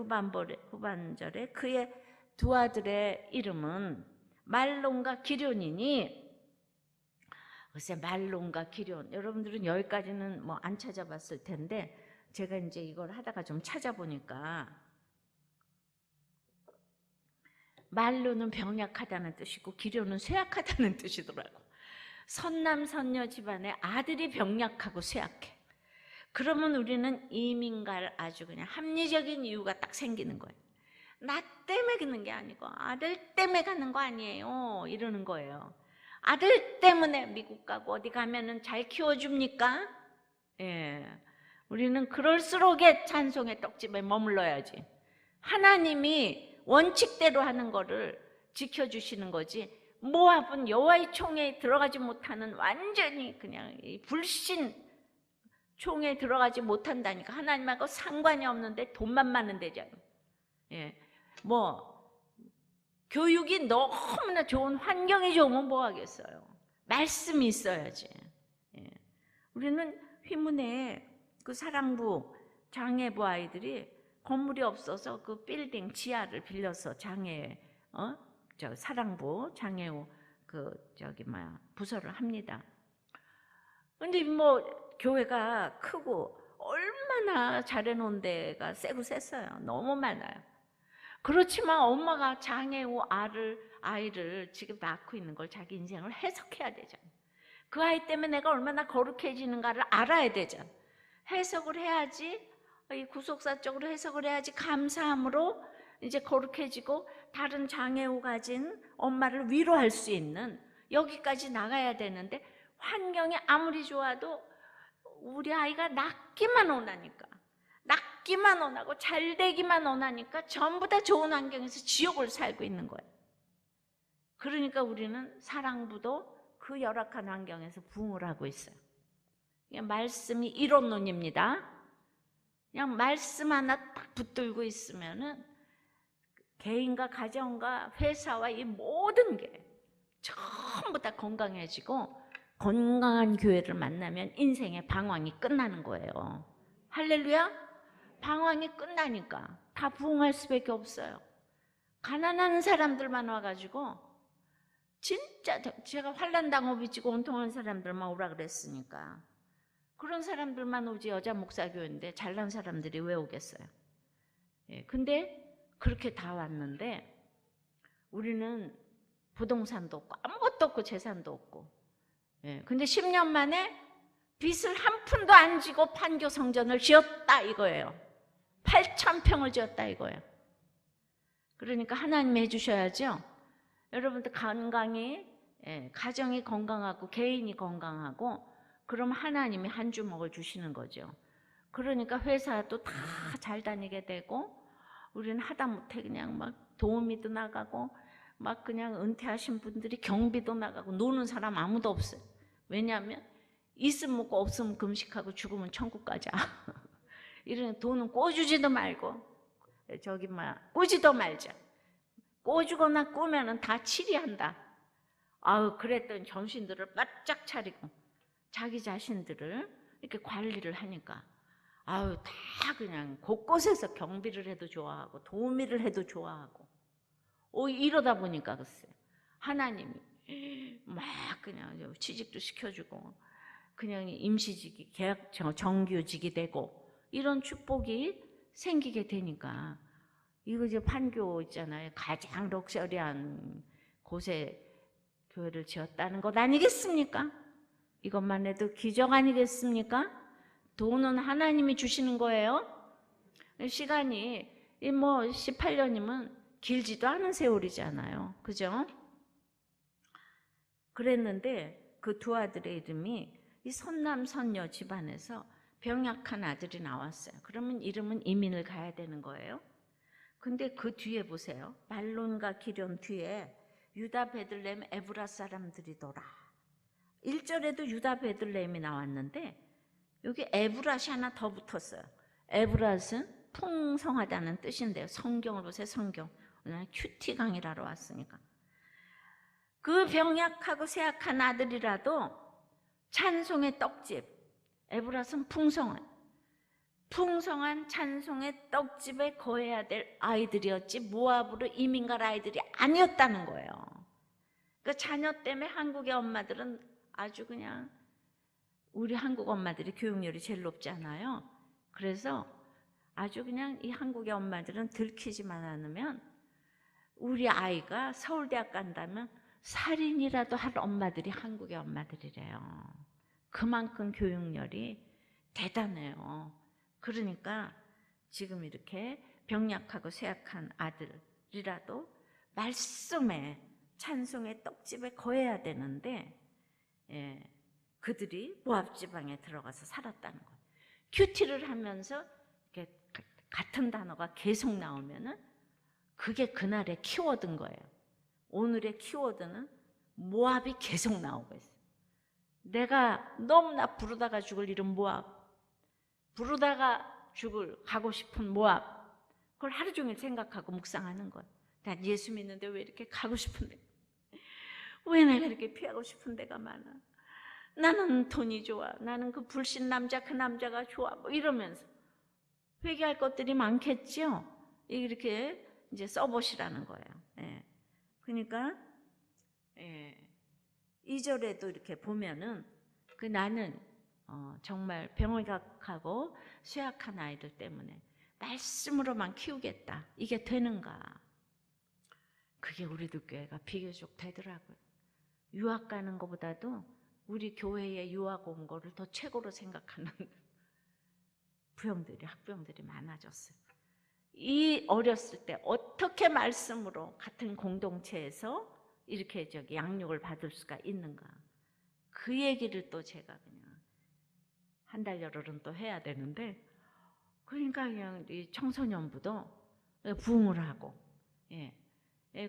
후반절에 그의 두 아들의 이름은 말론과 기럐이니, 글쎄 말론과 기럐, 여러분들은 여기까지는 뭐 안 찾아봤을 텐데 제가 이제 이걸 하다가 좀 찾아보니까 말론은 병약하다는 뜻이고 기럐은 쇠약하다는 뜻이더라고. 선남 선녀 집안의 아들이 병약하고 쇠약해. 그러면 우리는 이민 갈 아주 그냥 합리적인 이유가 딱 생기는 거예요. 나 때문에 가는 게 아니고 아들 때문에 가는 거 아니에요 이러는 거예요. 아들 때문에 미국 가고 어디 가면은 잘 키워줍니까? 예. 우리는 그럴수록의 찬송의 떡집에 머물러야지. 하나님이 원칙대로 하는 거를 지켜주시는 거지, 모압은 여호와의 총에 들어가지 못하는 완전히 그냥 이 불신 총에 들어가지 못한다니까. 하나님하고 상관이 없는데 돈만 많은 데잖아요. 예. 뭐 교육이 너무나 좋은, 환경이 좋으면 뭐 하겠어요. 말씀이 있어야지. 예. 우리는 휘문에 그 사랑부 장애부 아이들이 건물이 없어서 그 빌딩 지하를 빌려서 사랑부 장애우 부서를 합니다. 근데 뭐 교회가 크고 얼마나 잘해놓은 데가 세고 셌어요. 너무 많아요. 그렇지만 엄마가 장애우 아이를 지금 낳고 있는 걸 자기 인생을 해석해야 되잖아요. 그 아이 때문에 내가 얼마나 거룩해지는가를 알아야 되잖아요. 해석을 해야지 이 구속사적으로 해석을 해야지 감사함으로 이제 거룩해지고 다른 장애우 가진 엄마를 위로할 수 있는 여기까지 나가야 되는데, 환경이 아무리 좋아도 우리 아이가 낫기만 원하니까, 낫기만 원하고 잘 되기만 원하니까 전부 다 좋은 환경에서 지옥을 살고 있는 거예요. 그러니까 우리는 사랑부도 그 열악한 환경에서 부흥을 하고 있어요. 그냥 말씀이 이론론입니다. 그냥 말씀 하나 딱 붙들고 있으면은 개인과 가정과 회사와 이 모든 게 전부 다 건강해지고, 건강한 교회를 만나면 인생의 방황이 끝나는 거예요. 할렐루야? 방황이 끝나니까 다 부흥할 수밖에 없어요. 가난한 사람들만 와가지고, 진짜 제가 환난당하고 비치고 온통한 사람들만 오라 그랬으니까 그런 사람들만 오지. 여자 목사교회인데 잘난 사람들이 왜 오겠어요? 근데 그렇게 다 왔는데 우리는 부동산도 없고 아무것도 없고 재산도 없고, 근데 10년 만에 빚을 한 푼도 안 지고 판교 성전을 지었다 이거예요. 8,000평을 지었다 이거예요. 그러니까 하나님이 해주셔야죠. 여러분들 건강히, 가정이 건강하고 개인이 건강하고, 그럼 하나님이 한 주먹을 주시는 거죠. 그러니까 회사도 다 잘 다니게 되고, 우리는 하다못해 그냥 막 도우미도 나가고, 막 그냥 은퇴하신 분들이 경비도 나가고, 노는 사람 아무도 없어요. 왜냐하면 있으면 먹고 없으면 금식하고 죽으면 천국 가자. 이런 돈은 꿔주지도 말고, 꾸지도 말자. 꿔주거나 꾸면은 다 치리한다. 아우, 그랬던 정신들을 바짝 차리고 자기 자신들을 이렇게 관리를 하니까, 아우, 다 그냥 곳곳에서 경비를 해도 좋아하고 도우미를 해도 좋아하고, 이러다 보니까 글쎄 하나님이 막 그냥 취직도 시켜주고, 그냥 임시직이 계약 정규직이 되고, 이런 축복이 생기게 되니까, 이거 이제 판교 있잖아요. 가장 럭셔리한 곳에 교회를 지었다는 것 아니겠습니까? 이것만 해도 기적 아니겠습니까? 돈은 하나님이 주시는 거예요. 시간이 18년이면 길지도 않은 세월이잖아요. 그죠? 그랬는데 그 두 아들의 이름이 이 선남 선녀 집안에서 병약한 아들이 나왔어요. 그러면 이름은 이민을 가야 되는 거예요. 근데 그 뒤에 보세요. 말론과 기럨 뒤에 유다 베들레헴 에브라 사람들이더라. 1절에도 유다 베들레헴이 나왔는데 여기 에브랏이 하나 더 붙었어요. 에브랏은 풍성하다는 뜻인데요. 성경을 보세요. 성경. 오늘 큐티 강의를 왔으니까. 그 병약하고 쇠약한 아들이라도 찬송의 떡집. 에브랏은 풍성한 찬송의 떡집에 거해야 될 아이들이었지 모압으로 이민 갈 아이들이 아니었다는 거예요. 그 자녀 때문에 한국의 엄마들은 아주 그냥, 우리 한국 엄마들이 교육열이 제일 높지 않아요. 그래서 아주 그냥 이 한국의 엄마들은 들키지만 않으면, 우리 아이가 서울대학 간다면 살인이라도 할 엄마들이 한국의 엄마들이래요. 그만큼 교육열이 대단해요. 그러니까 지금 이렇게 병약하고 쇠약한 아들이라도 말씀에 찬송의 떡집에 거해야 되는데, 그들이 모압 지방에 들어가서 살았다는 거예요. 큐티를 하면서 이렇게 같은 단어가 계속 나오면은 그게 그날의 키워드인 거예요. 오늘의 키워드는 모압이 계속 나오고 있어요. 내가 너무나 부르다가 죽을 이름 모압, 부르다가 가고 싶은 모압, 그걸 하루 종일 생각하고 묵상하는 거예요. 난 예수 믿는데 왜 이렇게 가고 싶은데, 왜 내가 이렇게 피하고 싶은 데가 많아, 나는 돈이 좋아, 나는 그 불신 남자 그 남자가 좋아, 뭐 이러면서 회개할 것들이 많겠죠. 이렇게 이제 써보시라는 거예요. 그러니까 2절에도 이렇게 보면은 나는 정말 병약하고 쇠약한 아이들 때문에 말씀으로만 키우겠다, 이게 되는가? 그게 우리들 교회가 비교적 되더라고요. 유학 가는 것보다도 우리 교회에 유학 온 거를 더 최고로 생각하는 학부형들이 많아졌어요. 이 어렸을 때 어떻게 말씀으로 같은 공동체에서 이렇게 양육을 받을 수가 있는가. 그 얘기를 또 제가 그냥 한 달 열흘은 또 해야 되는데, 그러니까 그냥 이 청소년부도 부흥을 하고,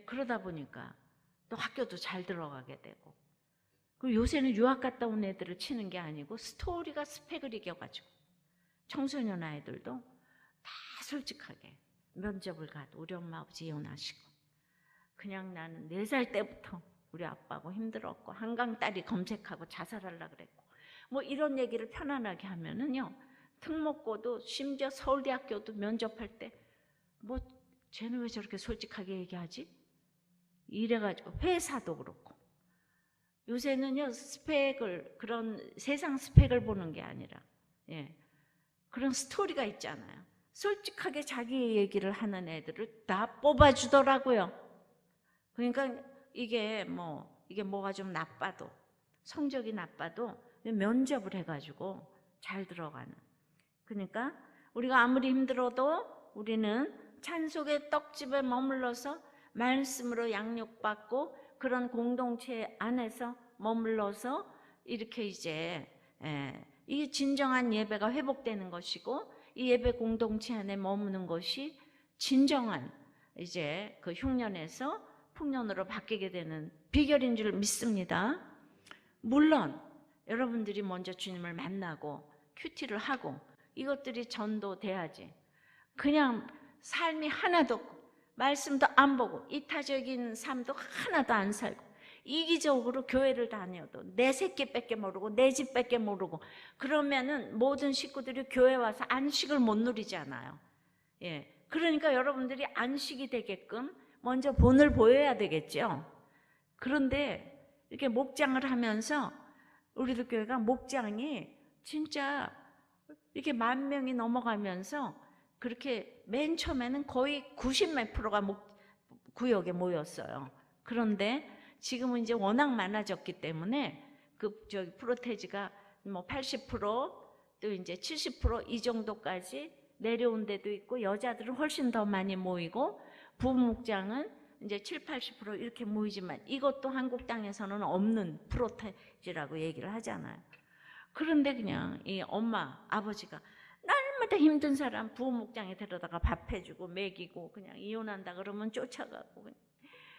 그러다 보니까 또 학교도 잘 들어가게 되고, 그리고 요새는 유학 갔다 온 애들을 치는 게 아니고 스토리가 스펙을 이겨가지고 청소년 아이들도 다 솔직하게 면접을 가도 우리 엄마 아버지 이혼하시고, 그냥 나는 4살 때부터 우리 아빠하고 힘들었고 한강 딸이 검색하고 자살하려고 그랬고, 뭐 이런 얘기를 편안하게 하면은요, 특목고도 심지어 서울대학교도 면접할 때 뭐 쟤는 왜 저렇게 솔직하게 얘기하지? 이래가지고 회사도 그렇고, 요새는요 스펙을, 그런 세상 스펙을 보는 게 아니라 그런 스토리가 있잖아요. 솔직하게 자기 얘기를 하는 애들을 다 뽑아주더라고요. 그러니까 이게 뭐가 좀 나빠도, 성적이 나빠도 면접을 해가지고 잘 들어가는. 그러니까 우리가 아무리 힘들어도 우리는 찬송의 떡집에 머물러서 말씀으로 양육받고 그런 공동체 안에서 머물러서 이렇게 이제 이게 진정한 예배가 회복되는 것이고, 이 예배 공동체 안에 머무는 것이 진정한 이제 그 흉년에서 풍년으로 바뀌게 되는 비결인 줄 믿습니다. 물론 여러분들이 먼저 주님을 만나고 큐티를 하고 이것들이 전도돼야지, 그냥 삶이 하나도 없고 말씀도 안 보고 이타적인 삶도 하나도 안 살고 이기적으로 교회를 다녀도 내 새끼밖에 모르고 내 집밖에 모르고, 그러면은 모든 식구들이 교회 와서 안식을 못 누리잖아요. 그러니까 여러분들이 안식이 되게끔 먼저 본을 보여야 되겠죠. 그런데 이렇게 목장을 하면서 우리들 교회가 목장이 진짜 이렇게 10,000명이 넘어가면서 그렇게 맨 처음에는 거의 90몇 프로가 구역에 모였어요. 그런데 지금은 이제 워낙 많아졌기 때문에 프로테지가 뭐 80%또 이제 70% 이 정도까지 내려온 데도 있고, 여자들은 훨씬 더 많이 모이고 부목장은 이제 70~80% 이렇게 모이지만 이것도 한국 땅에서는 없는 프로테지라고 얘기를 하잖아요. 그런데 그냥 이 엄마 아버지가 날마다 힘든 사람 부목장에 데려다가 밥 해주고 먹이고, 그냥 이혼한다 그러면 쫓아가고, 그냥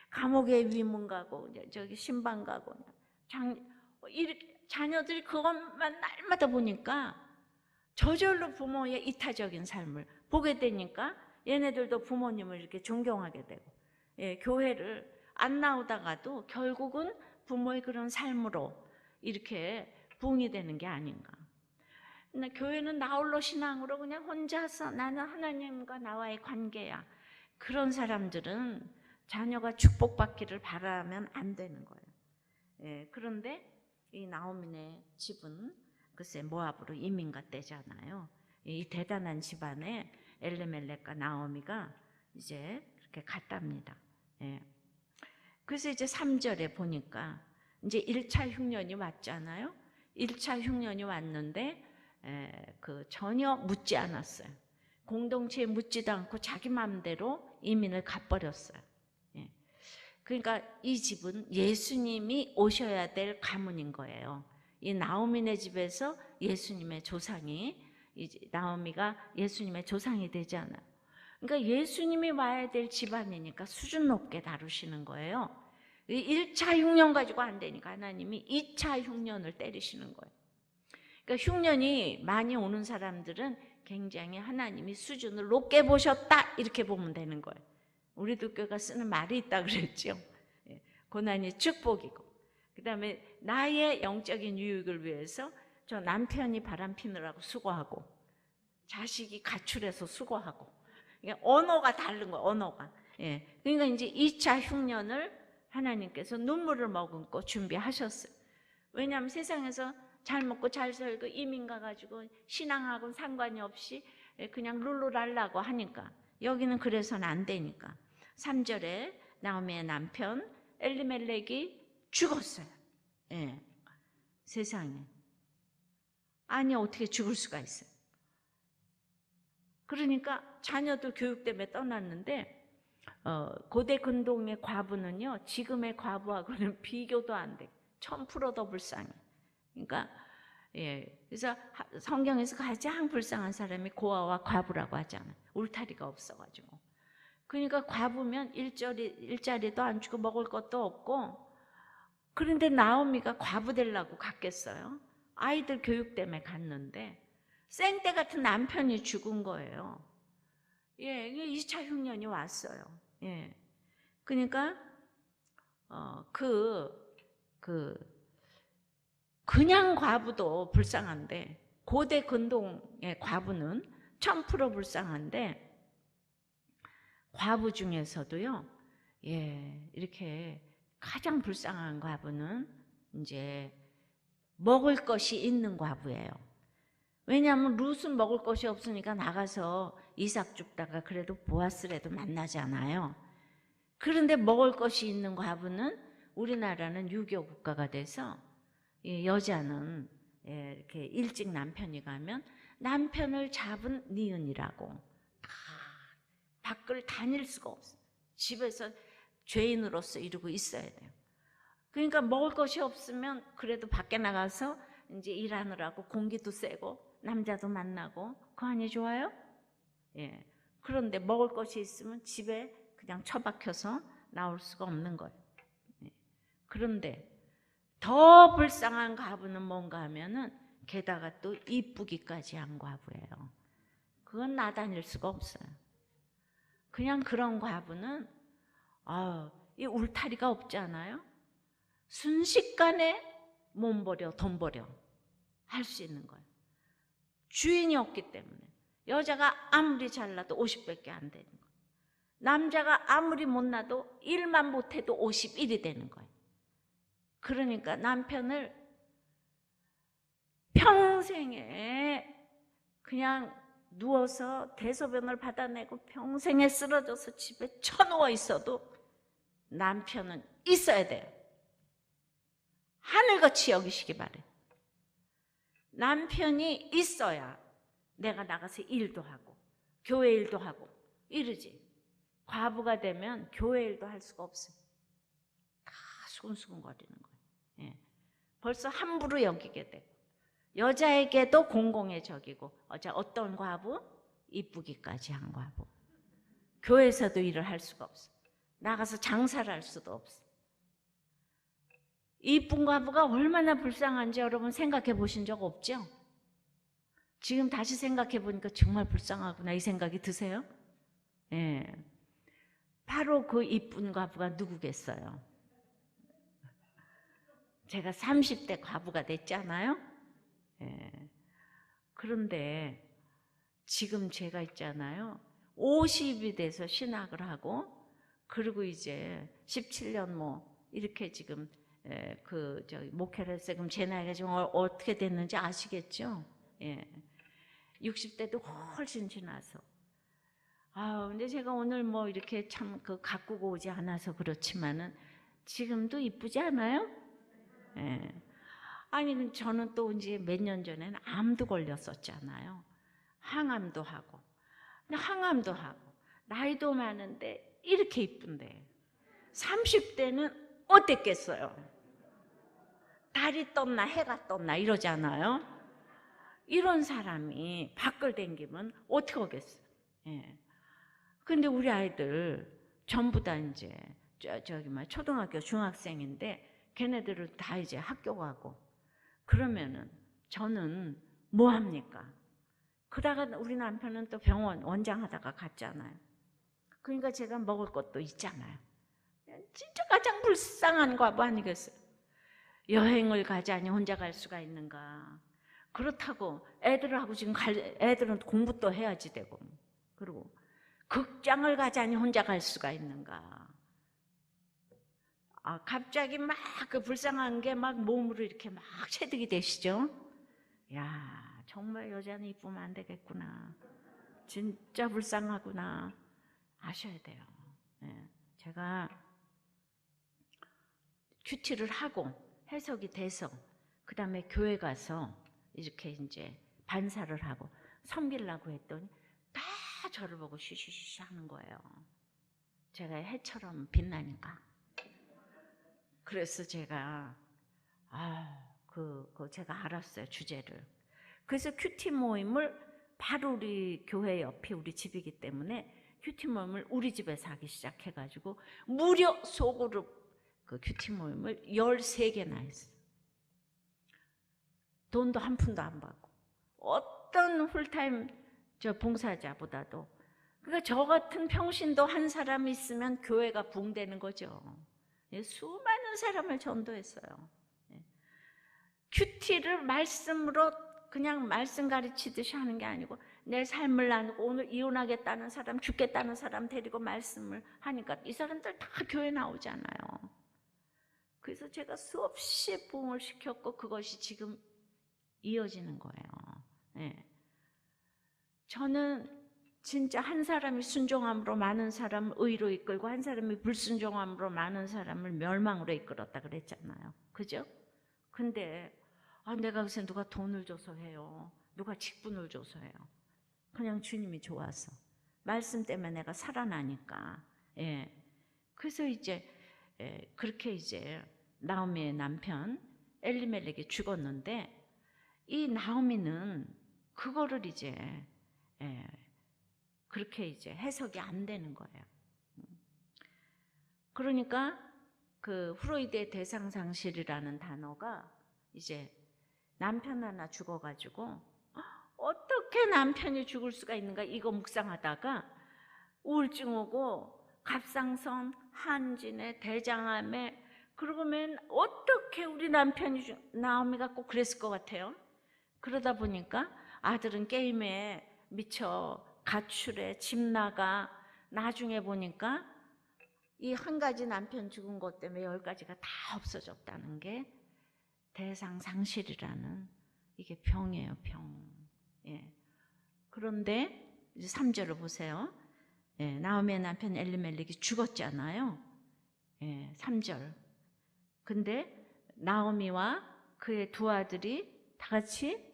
감옥에 위문 가고 저기 신방 가고, 이렇게 자녀들이 그것만 날마다 보니까 저절로 부모의 이타적인 삶을 보게 되니까 얘네들도 부모님을 이렇게 존경하게 되고, 교회를 안 나오다가도 결국은 부모의 그런 삶으로 이렇게 부흥이 되는 게 아닌가. 교회는 나홀로 신앙으로 그냥 혼자서 나는 하나님과 나와의 관계야, 그런 사람들은 자녀가 축복받기를 바라면 안 되는 거예요. 그런데 이 나오미네 집은 글쎄 모압으로 이민 갔대잖아요. 이 대단한 집안에 엘레멜렉과 나오미가 이제 그렇게 갔답니다. 그래서 이제 3절에 보니까 이제 1차 흉년이 왔잖아요. 1차 흉년이 왔는데 전혀 묻지 않았어요. 공동체에 묻지도 않고 자기 마음대로 이민을 가버렸어요. 그러니까 이 집은 예수님이 오셔야 될 가문인 거예요. 이 나오미네 집에서 예수님의 조상이, 이제 나오미가 예수님의 조상이 되잖아요. 그러니까 예수님이 와야 될 집안이니까 수준 높게 다루시는 거예요. 1차 흉년 가지고 안 되니까 하나님이 2차 흉년을 때리시는 거예요. 그러니까 흉년이 많이 오는 사람들은 굉장히 하나님이 수준을 높게 보셨다 이렇게 보면 되는 거예요. 우리도 교회가 쓰는 말이 있다 그랬죠. 고난이 축복이고, 그 다음에 나의 영적인 유익을 위해서 저 남편이 바람 피느라고 수고하고 자식이 가출해서 수고하고, 언어가 다른 거예요. 언어가. 그러니까 이제 2차 흉년을 하나님께서 눈물을 머금고 준비하셨어요. 왜냐하면 세상에서 잘 먹고 잘 살고 이민 가가지고 신앙하고는 상관이 없이 그냥 룰루랄라고 하니까, 여기는 그래서는 안 되니까 3절에 나오미의 남편 엘리멜렉이 죽었어요. 세상에. 아니 어떻게 죽을 수가 있어요. 그러니까 자녀도 교육 때문에 떠났는데 고대 근동의 과부는요, 지금의 과부하고는 비교도 안 돼. 1000% 더 불쌍해. 그러니까 그래서 성경에서 가장 불쌍한 사람이 고아와 과부라고 하잖아요. 울타리가 없어가지고. 그러니까 과부면 일자리도 안 주고 먹을 것도 없고. 그런데 나오미가 과부 되려고 갔겠어요? 아이들 교육 때문에 갔는데 생때 같은 남편이 죽은 거예요. 2차 흉년이 왔어요. 그러니까 그냥 과부도 불쌍한데 고대 근동의 과부는 1000% 불쌍한데 과부 중에서도요, 이렇게 가장 불쌍한 과부는 이제 먹을 것이 있는 과부예요. 왜냐하면 룻은 먹을 것이 없으니까 나가서 이삭 줍다가 그래도 보아스라도 만나잖아요. 그런데 먹을 것이 있는 과부는 우리나라는 유교 국가가 돼서 여자는 이렇게 일찍 남편이 가면 남편을 잡은 니은이라고 밖을 다닐 수가 없어. 집에서 죄인으로서 이러고 있어야 돼요. 그러니까 먹을 것이 없으면 그래도 밖에 나가서 이제 일하느라고 공기도 쐬고 남자도 만나고 그거 좋아요? 그런데 먹을 것이 있으면 집에 그냥 처박혀서 나올 수가 없는 거예요. 그런데 더 불쌍한 과부는 뭔가 하면은 게다가 또 이쁘기까지 한 과부예요. 그건 나다닐 수가 없어요. 그냥 그런 과부는 이 울타리가 없잖아요. 순식간에 몸 버려 돈 버려 할 수 있는 거예요. 주인이 없기 때문에. 여자가 아무리 잘나도 50밖에 안 되는 거예요. 남자가 아무리 못나도 일만 못해도 51이 되는 거예요. 그러니까 남편을 평생에 그냥 누워서 대소변을 받아내고 평생에 쓰러져서 집에 쳐누워 있어도 남편은 있어야 돼요. 하늘같이 여기시기 바래요. 남편이 있어야 내가 나가서 일도 하고 교회 일도 하고 이러지. 과부가 되면 교회 일도 할 수가 없어요. 다 수근수근거리는 거예요. 벌써 함부로 여기게 되고 여자에게도 공공의 적이고 어떤 과부? 이쁘기까지 한 과부. 교회에서도 일을 할 수가 없어. 나가서 장사를 할 수도 없어. 이쁜 과부가 얼마나 불쌍한지 여러분 생각해 보신 적 없죠? 지금 다시 생각해 보니까 정말 불쌍하구나 이 생각이 드세요? 바로 그 이쁜 과부가 누구겠어요? 제가 30대 과부가 됐잖아요. 그런데 지금 제가 있잖아요. 50이 돼서 신학을 하고 그리고 이제 17년 이렇게 지금 목회를 했어요. 그럼 제 나이가 지금 어떻게 됐는지 아시겠죠? 60대도 훨씬 지나서. 근데 제가 오늘 이렇게 참 가꾸고 오지 않아서 그렇지만은 지금도 이쁘지 않아요? 아니, 저는 또 이제 몇 년 전에는 암도 걸렸었잖아요. 항암도 하고. 항암도 하고. 나이도 많은데 이렇게 이쁜데. 30대는 어땠겠어요? 달이 떴나 해가 떴나 이러잖아요. 이런 사람이 밖을 댕기면 어떻게 하겠어요? 근데 우리 아이들 전부 다 이제 초등학교 중학생인데 걔네들을 다 이제 학교 가고 그러면은 저는 뭐 합니까? 그러다가 우리 남편은 또 병원 원장 하다가 갔잖아요. 그러니까 제가 먹을 것도 있잖아요. 진짜 가장 불쌍한 과부 아니겠어요? 여행을 가자니 혼자 갈 수가 있는가? 그렇다고 애들하고 지금 애들은 공부도 해야지 되고 그리고 극장을 가자니 혼자 갈 수가 있는가? 갑자기 막 그 불쌍한 게 막 몸으로 이렇게 막 체득이 되시죠? 야, 정말 여자는 이쁘면 안 되겠구나. 진짜 불쌍하구나. 아셔야 돼요. 제가 큐티를 하고 해석이 돼서 그 다음에 교회 가서 이렇게 이제 반사를 하고 섬기려고 했더니 저를 보고 쉬쉬쉬 하는 거예요. 제가 해처럼 빛나니까. 그래서 제가 제가 알았어요, 주제를. 그래서 큐티 모임을 바로 우리 교회 옆이 우리 집이기 때문에 큐티 모임을 우리 집에서 하기 시작해가지고 무려 소그룹 그 큐티 모임을 13개나 했어요. 돈도 한 푼도 안 받고 어떤 풀타임 봉사자보다도. 그러니까 저 같은 평신도 한 사람 있으면 교회가 붕되는 거죠. 수많은 사람을 전도했어요. 큐티를 말씀으로 그냥 말씀 가르치듯이 하는 게 아니고 내 삶을 나누고 오늘 이혼하겠다는 사람, 죽겠다는 사람 데리고 말씀을 하니까 이 사람들 다 교회 나오잖아요. 그래서 제가 수없이 부흥을 시켰고 그것이 지금 이어지는 거예요. 저는 진짜 한 사람이 순종함으로 많은 사람을 의로 이끌고 한 사람이 불순종함으로 많은 사람을 멸망으로 이끌었다 그랬잖아요. 그죠? 근데 내가 글쎄 누가 돈을 줘서 해요. 누가 직분을 줘서 해요. 그냥 주님이 좋아서. 말씀 때문에 내가 살아나니까. 그래서 이제 그렇게 이제 나오미의 남편 엘리멜렉이 죽었는데 이 나오미는 그거를 이제 그렇게 이제 해석이 안 되는 거예요. 그러니까 그 프로이드의 대상상실이라는 단어가 이제 남편 하나 죽어가지고 어떻게 남편이 죽을 수가 있는가 이거 묵상하다가 우울증 오고 갑상선, 한진에, 대장암에 그러면 어떻게 우리 남편이 나오미가 꼭 그랬을 것 같아요. 그러다 보니까 아들은 게임에 미쳐 가출해 집 나가 나중에 보니까 이 한 가지 남편 죽은 것 때문에 10가지가 다 없어졌다는 게 대상상실이라는 이게 병이에요, 병. 그런데 이제 3절을 보세요. 나오미의 남편 엘리멜렉이 죽었잖아요. 3절. 근데 나오미와 그의 두 아들이 다 같이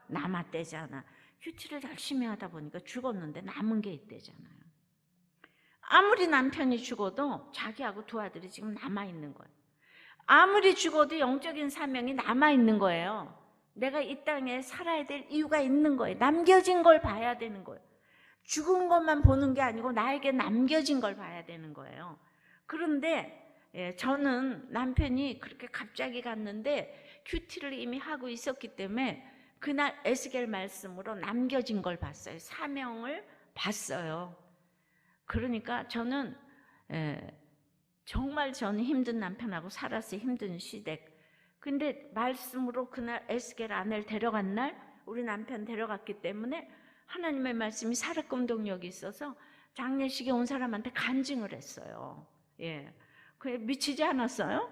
남았대잖아. 큐티를 열심히 하다 보니까 죽었는데 남은 게 있대잖아요. 아무리 남편이 죽어도 자기하고 두 아들이 지금 남아있는 거예요. 아무리 죽어도 영적인 사명이 남아있는 거예요. 내가 이 땅에 살아야 될 이유가 있는 거예요. 남겨진 걸 봐야 되는 거예요. 죽은 것만 보는 게 아니고 나에게 남겨진 걸 봐야 되는 거예요. 그런데 저는 남편이 그렇게 갑자기 갔는데 큐티를 이미 하고 있었기 때문에 그날 에스겔 말씀으로 남겨진 걸 봤어요. 사명을 봤어요. 그러니까 저는 정말 저는 힘든 남편하고 살았어요. 힘든 시댁. 근데 말씀으로 그날 에스겔 아내를 데려간 날 우리 남편 데려갔기 때문에 하나님의 말씀이 살아감동력이 있어서 장례식에 온 사람한테 간증을 했어요. 그게 미치지 않았어요?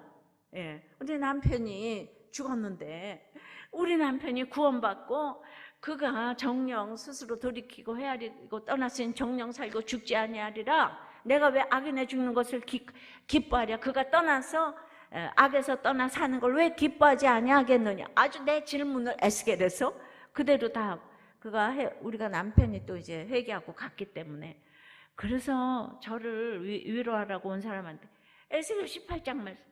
근데 남편이 죽었는데 우리 남편이 구원받고 그가 정령 스스로 돌이키고 헤아리고 떠났으니 정령 살고 죽지 아니하리라. 내가 왜 악인에 죽는 것을 기뻐하랴. 그가 떠나서 악에서 떠나 사는 걸 왜 기뻐하지 아니하겠느냐. 아주 내 질문을 에스겔에서 그대로 다 우리가 남편이 또 이제 회개하고 갔기 때문에 그래서 저를 위로하라고 온 사람한테 에스겔 18장 말씀,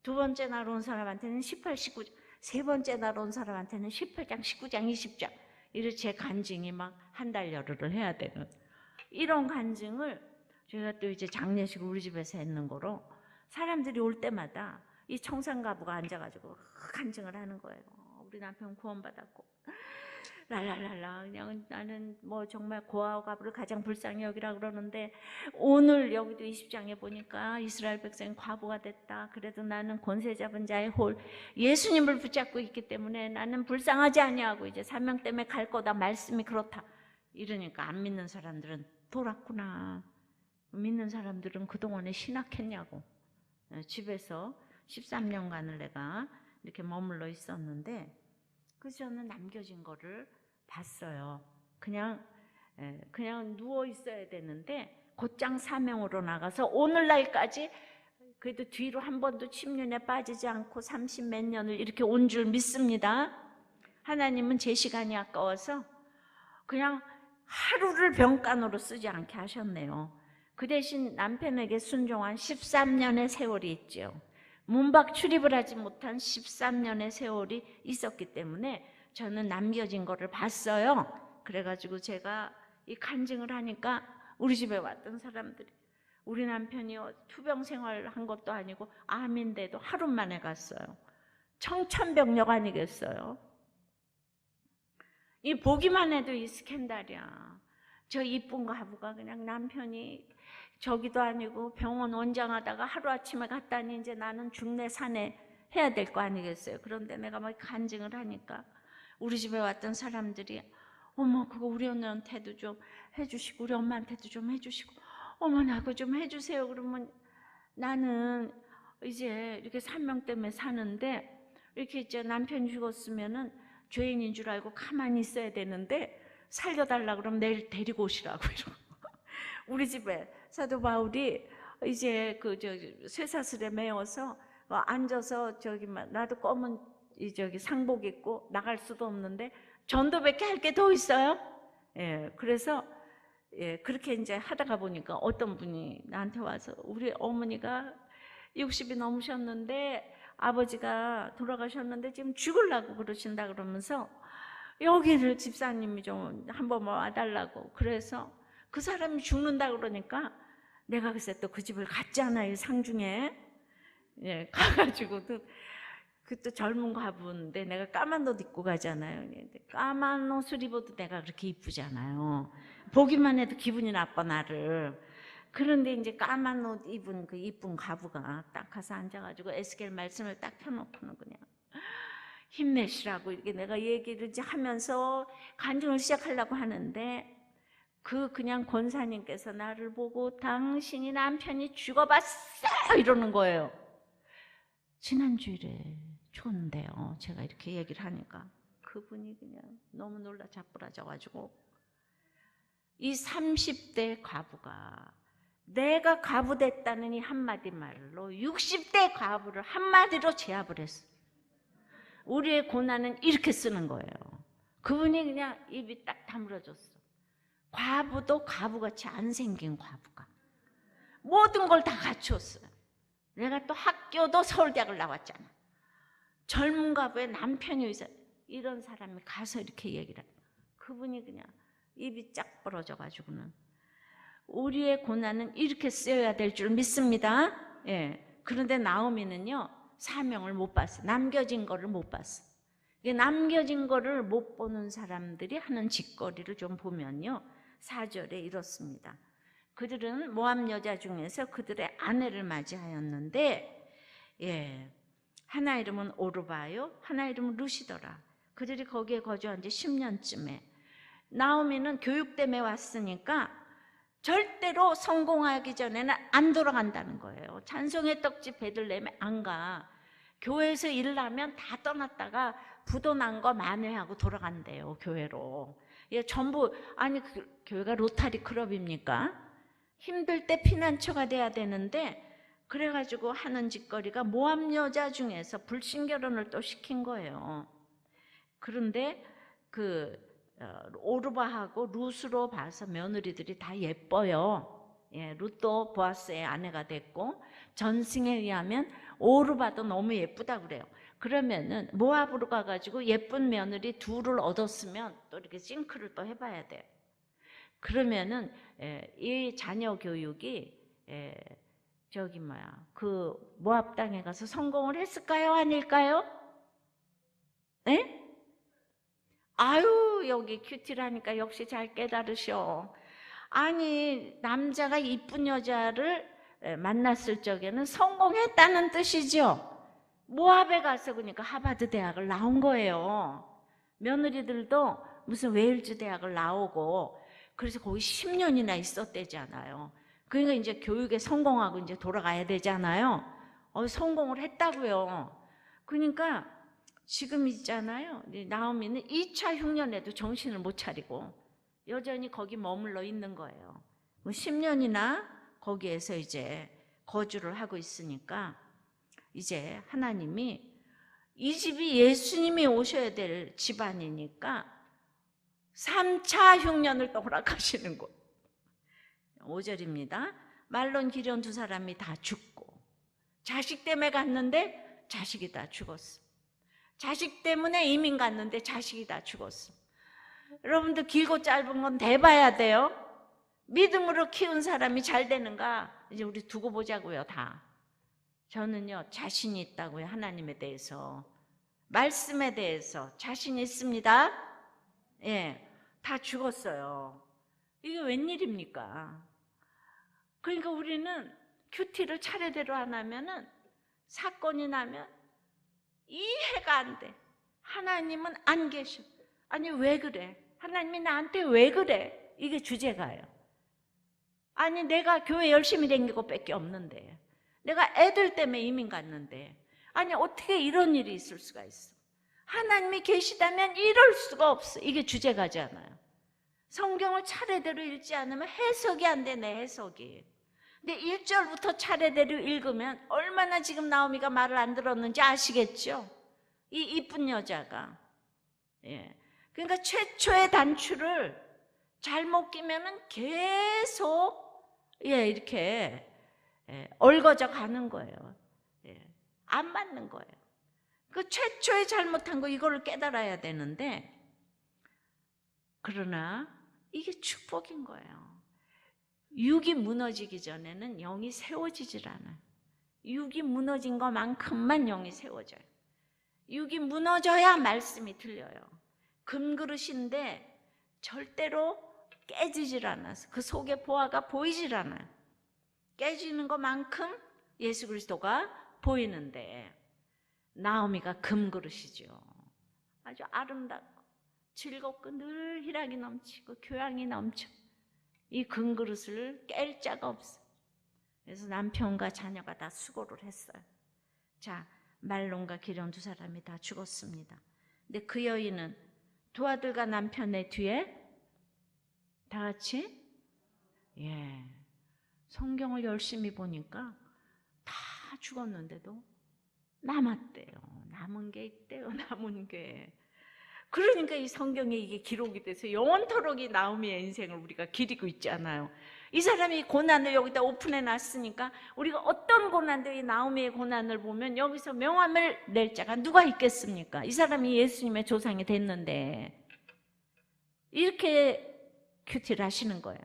두 번째 날 온 사람한테는 18, 19장, 세 번째 날 온 사람한테는 18장, 19장, 20장 이렇게 제 간증이 막 한 달 열흘을 해야 되는 이런 간증을 제가 또 이제 장례식 우리 집에서 했는 거로 사람들이 올 때마다 이 청산가부가 앉아가지고 간증을 하는 거예요. 우리 남편 구원받았고 랄랄랄라 그냥 나는 뭐 정말 고아와 과부를 가장 불쌍히 여기라 그러는데 오늘 여기도 20장에 보니까 이스라엘 백성이 과부가 됐다. 그래도 나는 권세 잡은 자의 홀 예수님을 붙잡고 있기 때문에 나는 불쌍하지 아니하고 이제 사명 때문에 갈 거다. 말씀이 그렇다. 이러니까 안 믿는 사람들은 돌았구나. 믿는 사람들은 그동안에 신학했냐고. 집에서 13년간을 내가 이렇게 머물러 있었는데 그래서 저는 남겨진 거를 봤어요. 그냥 누워 있어야 되는데 곧장 사명으로 나가서 오늘날까지 그래도 뒤로 한 번도 침륜에 빠지지 않고 30 몇 년을 이렇게 온 줄 믿습니다. 하나님은 제 시간이 아까워서 그냥 하루를 병간호로 쓰지 않게 하셨네요. 그 대신 남편에게 순종한 13년의 세월이 있죠. 문밖 출입을 하지 못한 13년의 세월이 있었기 때문에 저는 남겨진 거를 봤어요. 그래가지고 제가 이 간증을 하니까 우리 집에 왔던 사람들이 우리 남편이 투병 생활한 것도 아니고 암인데도 하루 만에 갔어요. 청천벽력 아니겠어요? 이 보기만 해도 이 스캔들이야. 저 이쁜 가부가 그냥 남편이 저기도 아니고 병원 원장하다가 하루아침에 갔다니 이제 나는 중내 산에 해야 될 거 아니겠어요. 그런데 내가 막 간증을 하니까 우리 집에 왔던 사람들이 어머 그거 우리 언니한테도 좀 해주시고 우리 엄마한테도 좀 해주시고 어머나 그거 좀 해주세요. 그러면 나는 이제 이렇게 사명 때문에 사는데 이렇게 이제 남편이 죽었으면은 죄인인 줄 알고 가만히 있어야 되는데 살려달라 그러면 내일 데리고 오시라고 이러고 우리 집에 사도 바울이 이제 그 쇠사슬에 매어서 앉아서 저기 나도 검은 저기 상복 입고 나갈 수도 없는데 전도밖에 할 게 더 있어요. 예, 그래서 예, 그렇게 이제 하다가 보니까 어떤 분이 나한테 와서 우리 어머니가 60이 넘으셨는데 아버지가 돌아가셨는데 지금 죽으려고 그러신다 그러면서 여기를 집사님이 좀 한번 와달라고 그래서 그 사람이 죽는다 그러니까 내가 글쎄 또 그 집을 갔잖아요. 상중에 예, 가가지고 그 또 젊은 과부인데 내가 까만 옷 입고 가잖아요. 까만 옷을 입어도 내가 그렇게 이쁘잖아요. 보기만 해도 기분이 나빠 나를. 그런데 이제 까만 옷 입은 그 이쁜 과부가 딱 가서 앉아가지고 에스겔 말씀을 딱 펴놓고는 그냥 힘내시라고 이렇게 내가 얘기를 이제 하면서 간증을 시작하려고 하는데 그냥 권사님께서 나를 보고 당신이 남편이 죽어봤어 이러는 거예요. 지난주일에 죽었는데요. 제가 이렇게 얘기를 하니까 그분이 그냥 너무 놀라 자빠져가지고 이 30대 과부가 내가 과부 됐다는 이 한마디 말로 60대 과부를 한마디로 제압을 했어. 우리의 고난은 이렇게 쓰는 거예요. 그분이 그냥 입이 딱 다물어졌어. 과부도 과부같이 안 생긴 과부가 모든 걸 다 갖추었어요. 내가 또 학교도 서울대학을 나왔잖아. 젊은 과부의 남편이 의사 이런 사람이 가서 이렇게 얘기를 해요. 그분이 그냥 입이 쫙 벌어져가지고는 우리의 고난은 이렇게 쓰여야 될 줄 믿습니다. 예. 그런데 나오미는요 사명을 못 봤어요. 남겨진 거를 못 봤어요. 남겨진 거를 못 보는 사람들이 하는 짓거리를 좀 보면요 4절에 이렇습니다. 그들은 모압 여자 중에서 그들의 아내를 맞이하였는데 예, 하나 이름은 오르바요 하나 이름은 루시더라. 그들이 거기에 거주한 지 10년쯤에 나오미는 교육 때문에 왔으니까 절대로 성공하기 전에는 안 돌아간다는 거예요. 찬송의 떡집 베들레헴에 안 가. 교회에서 일하면 다 떠났다가 부도 난 거 만회하고 돌아간대요. 교회로. 예, 전부 아니 교회가 로타리 클럽입니까? 힘들 때 피난처가 돼야 되는데 그래가지고 하는 짓거리가 모압 여자 중에서 불신결혼을 또 시킨 거예요. 그런데 오르바하고 룻으로 봐서 며느리들이 다 예뻐요. 예, 룻도 보아스의 아내가 됐고 전승에 의하면 오르바도 너무 예쁘다 그래요. 그러면은 모압으로 가가지고 예쁜 며느리 둘을 얻었으면 또 이렇게 싱크를 또 해봐야 돼요. 그러면은 이 자녀 교육이 그 모압 땅에 가서 성공을 했을까요? 아닐까요? 네? 아유 여기 큐티라니까 역시 잘 깨달으셔. 아니 남자가 이쁜 여자를 만났을 적에는 성공했다는 뜻이죠. 모압에 가서 그러니까 하버드 대학을 나온 거예요. 며느리들도 무슨 웨일즈 대학을 나오고 그래서 거기 10년이나 있었대잖아요. 그러니까 이제 교육에 성공하고 이제 돌아가야 되잖아요. 성공을 했다고요. 그러니까 지금 있잖아요. 나오미는 2차 흉년에도 정신을 못 차리고 여전히 거기 머물러 있는 거예요. 10년이나 거기에서 이제 거주를 하고 있으니까 이제 하나님이 이 집이 예수님이 오셔야 될 집안이니까 3차 흉년을 또 허락하시는 거예요. 5절입니다. 말론 기련 두 사람이 다 죽고, 자식 때문에 갔는데 자식이 다 죽었어. 자식 때문에 이민 갔는데 자식이 다 죽었어. 여러분들 길고 짧은 건 대봐야 돼요. 믿음으로 키운 사람이 잘 되는가? 이제 우리 두고 보자고요. 다. 저는요 자신이 있다고요. 하나님에 대해서, 말씀에 대해서 자신 있습니다. 예, 다 죽었어요. 이게 웬일입니까? 그러니까 우리는 큐티를 차례대로 안 하면은, 사건이 나면 이해가 안 돼. 하나님은 안 계셔. 아니 왜 그래? 하나님이 나한테 왜 그래? 이게 주제가요. 아니 내가 교회 열심히 다니고 밖에 없는데, 내가 애들 때문에 이민 갔는데, 아니 어떻게 이런 일이 있을 수가 있어? 하나님이 계시다면 이럴 수가 없어. 이게 주제가잖아요. 성경을 차례대로 읽지 않으면 해석이 안 되네, 해석이. 근데 1절부터 차례대로 읽으면 얼마나 지금 나오미가 말을 안 들었는지 아시겠죠? 이 이쁜 여자가. 예. 그러니까 최초의 단추를 잘못 끼면은 계속 이렇게 얽어져 가는 거예요. 안 맞는 거예요. 그 최초에 잘못한 거 이거를 깨달아야 되는데, 그러나 이게 축복인 거예요. 육이 무너지기 전에는 영이 세워지질 않아요. 육이 무너진 것만큼만 영이 세워져요. 육이 무너져야 말씀이 들려요. 금그릇인데 절대로 깨지질 않아서 그 속에 보화가 보이질 않아요. 깨지는 것만큼 예수 그리스도가 보이는데, 나오미가 금그릇이죠. 아주 아름답고 즐겁고 늘 희락이 넘치고 교양이 넘쳐. 이 금그릇을 깰 자가 없어. 그래서 남편과 자녀가 다 수고를 했어요. 자, 말론과 기련 두 사람이 다 죽었습니다. 근데 그 여인은 두 아들과 남편의 뒤에 다 같이 성경을 열심히 보니까 다 죽었는데도 남았대요. 남은 게 있대요. 남은 게. 그러니까 이 성경에 이게 기록이 돼서 영원토록 이 나오미의 인생을 우리가 기리고 있잖아요. 이 사람이 고난을 여기다 오픈해 놨으니까 우리가 어떤 고난도, 이 나오미의 고난을 보면 여기서 명함을 낼 자가 누가 있겠습니까? 이 사람이 예수님의 조상이 됐는데 이렇게 큐티를 하시는 거예요.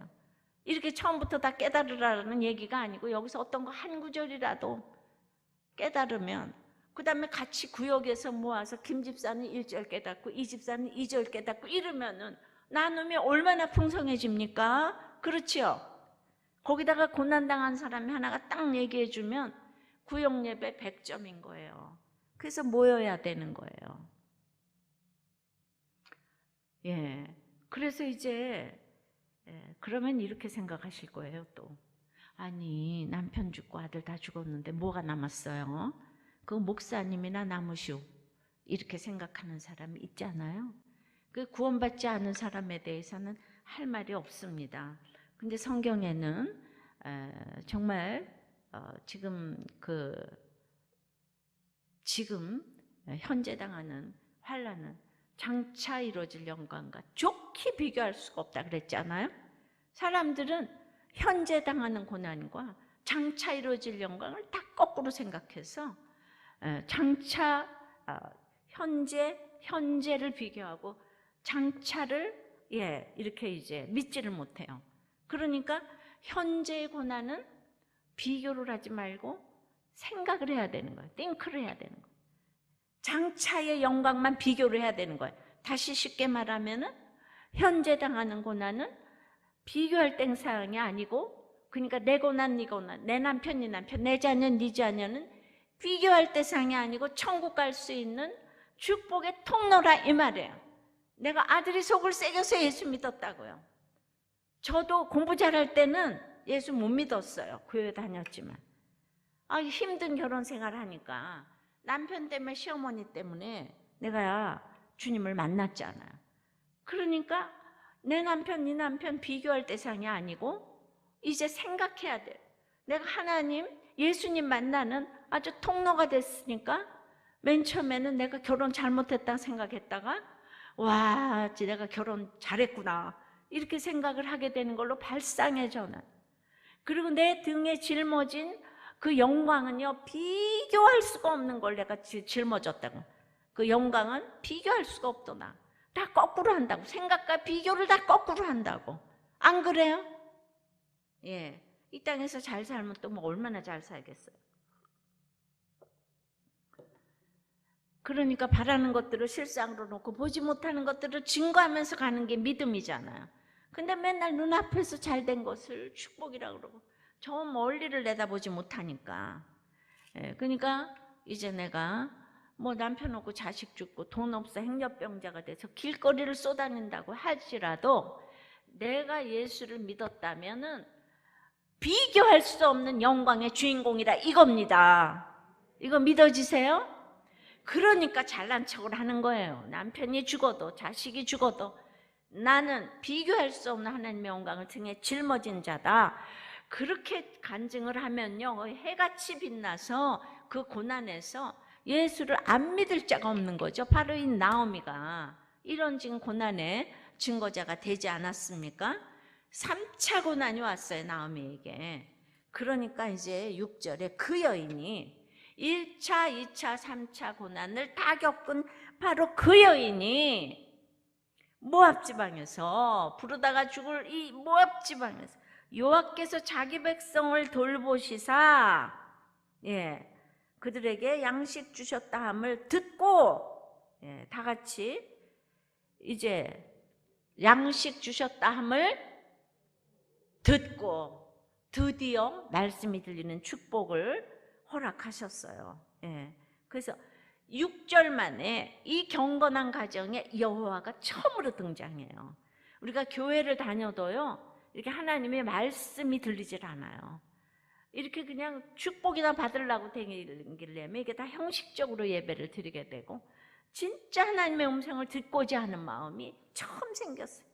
이렇게 처음부터 다 깨달으라는 얘기가 아니고, 여기서 어떤 거 한 구절이라도 깨달으면 그 다음에 같이 구역에서 모아서 김 집사는 1절 깨닫고 이 집사는 2절 깨닫고 이러면은 나눔이 얼마나 풍성해집니까? 그렇지요? 거기다가 고난당한 사람이 하나가 딱 얘기해 주면 구역 예배 100점인 거예요. 그래서 모여야 되는 거예요. 그래서 이제 그러면 이렇게 생각하실 거예요. 또 아니 남편 죽고 아들 다 죽었는데 뭐가 남았어요? 그 목사님이나 나무시오 이렇게 생각하는 사람이 있잖아요. 그 구원받지 않은 사람에 대해서는 할 말이 없습니다. 근데 성경에는 정말 지금 현재 당하는 환난은 장차 이루어질 영광과 좋게 비교할 수가 없다 그랬잖아요. 사람들은 현재 당하는 고난과 장차 이루어질 영광을 다 거꾸로 생각해서 장차 현재를 비교하고 장차를 이렇게 이제 믿지를 못해요. 그러니까 현재의 고난은 비교를 하지 말고 생각을 해야 되는 거예요. 띵크를 해야 되는 거예요. 장차의 영광만 비교를 해야 되는 거예요. 다시 쉽게 말하면은 현재 당하는 고난은 비교할 대상이 아니고, 그러니까 내 고난, 네 고난, 내 남편, 네 남편, 내 자녀, 네 자녀는 비교할 대상이 아니고 천국 갈 수 있는 축복의 통로라 이 말이에요. 내가 아들이 속을 새겨서 예수 믿었다고요. 저도 공부 잘할 때는 예수 못 믿었어요. 교회 다녔지만 힘든 결혼 생활을 하니까 남편 때문에, 시어머니 때문에 내가 주님을 만났잖아요. 그러니까 내 남편, 네 남편 비교할 대상이 아니고 이제 생각해야 돼. 내가 하나님, 예수님 만나는 아주 통로가 됐으니까 맨 처음에는 내가 결혼 잘못했다 생각했다가 와, 내가 결혼 잘했구나 이렇게 생각을 하게 되는 걸로 발상해 저는. 그리고 내 등에 짊어진 그 영광은요, 비교할 수가 없는 걸 내가 짊어졌다고. 그 영광은 비교할 수가 없더나. 다 거꾸로 한다고. 생각과 비교를 다 거꾸로 한다고. 안 그래요? 예, 이 땅에서 잘 살면 또 뭐 얼마나 잘 살겠어요. 그러니까 바라는 것들을 실상으로 놓고 보지 못하는 것들을 증거하면서 가는 게 믿음이잖아요. 근데 맨날 눈앞에서 잘된 것을 축복이라고 그러고 저 멀리를 내다보지 못하니까. 예, 그러니까 이제 내가 뭐 남편 없고 자식 죽고 돈 없어 행렬병자가 돼서 길거리를 쏘다닌다고 할지라도 내가 예수를 믿었다면은 비교할 수 없는 영광의 주인공이라 이겁니다. 이거 믿어지세요? 그러니까 잘난 척을 하는 거예요. 남편이 죽어도 자식이 죽어도 나는 비교할 수 없는 하나님의 영광을 등에 짊어진 자다. 그렇게 간증을 하면요, 해같이 빛나서 그 고난에서 예수를 안 믿을 자가 없는 거죠. 바로 이 나오미가 이런 지금 고난의 증거자가 되지 않았습니까? 3차 고난이 왔어요, 나오미에게. 그러니까 이제 6절에 그 여인이 1차, 2차, 3차 고난을 다 겪은 바로 그 여인이 모압 지방에서 부르다가 죽을 이 모압 지방에서 여호와께서 자기 백성을 돌보시사 그들에게 양식 주셨다 함을 듣고 다 같이 이제 양식 주셨다 함을 듣고 드디어 말씀이 들리는 축복을 허락하셨어요. 그래서 6절 만에 이 경건한 가정에 여호와가 처음으로 등장해요. 우리가 교회를 다녀도요, 이렇게 하나님의 말씀이 들리질 않아요. 이렇게 그냥 축복이나 받으려고 다니려면 이게 다 형식적으로 예배를 드리게 되고 진짜 하나님의 음성을 듣고자 하는 마음이 처음 생겼어요.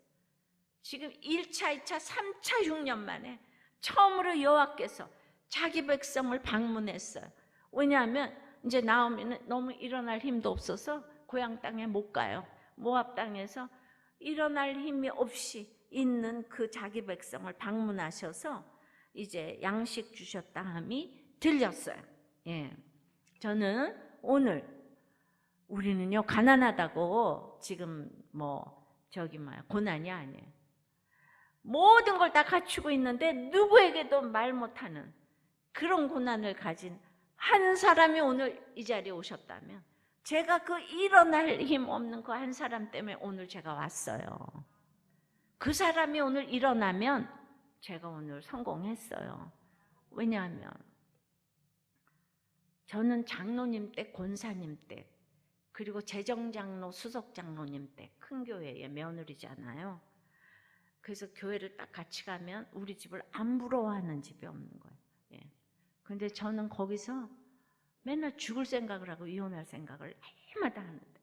지금 1차, 2차, 3차 6년 만에 처음으로 여호와께서 자기 백성을 방문했어요. 왜냐하면 이제 나오미는 너무 일어날 힘도 없어서 고향 땅에 못 가요. 모압 땅에서 일어날 힘이 없이 있는 그 자기 백성을 방문하셔서 이제 양식 주셨다 함이 들렸어요. 저는 오늘 우리는요 가난하다고 지금 고난이 아니에요. 모든 걸 다 갖추고 있는데 누구에게도 말 못하는 그런 고난을 가진 한 사람이 오늘 이 자리에 오셨다면 제가 그 일어날 힘 없는 그 한 사람 때문에 오늘 제가 왔어요. 그 사람이 오늘 일어나면 제가 오늘 성공했어요. 왜냐하면 저는 장로님 때, 권사님 때, 그리고 재정장로, 수석장로님 때 큰 교회의 며느리잖아요. 그래서 교회를 딱 같이 가면 우리 집을 안 부러워하는 집이 없는 거예요. 근데 저는 거기서 맨날 죽을 생각을 하고 이혼할 생각을 해마다 하는데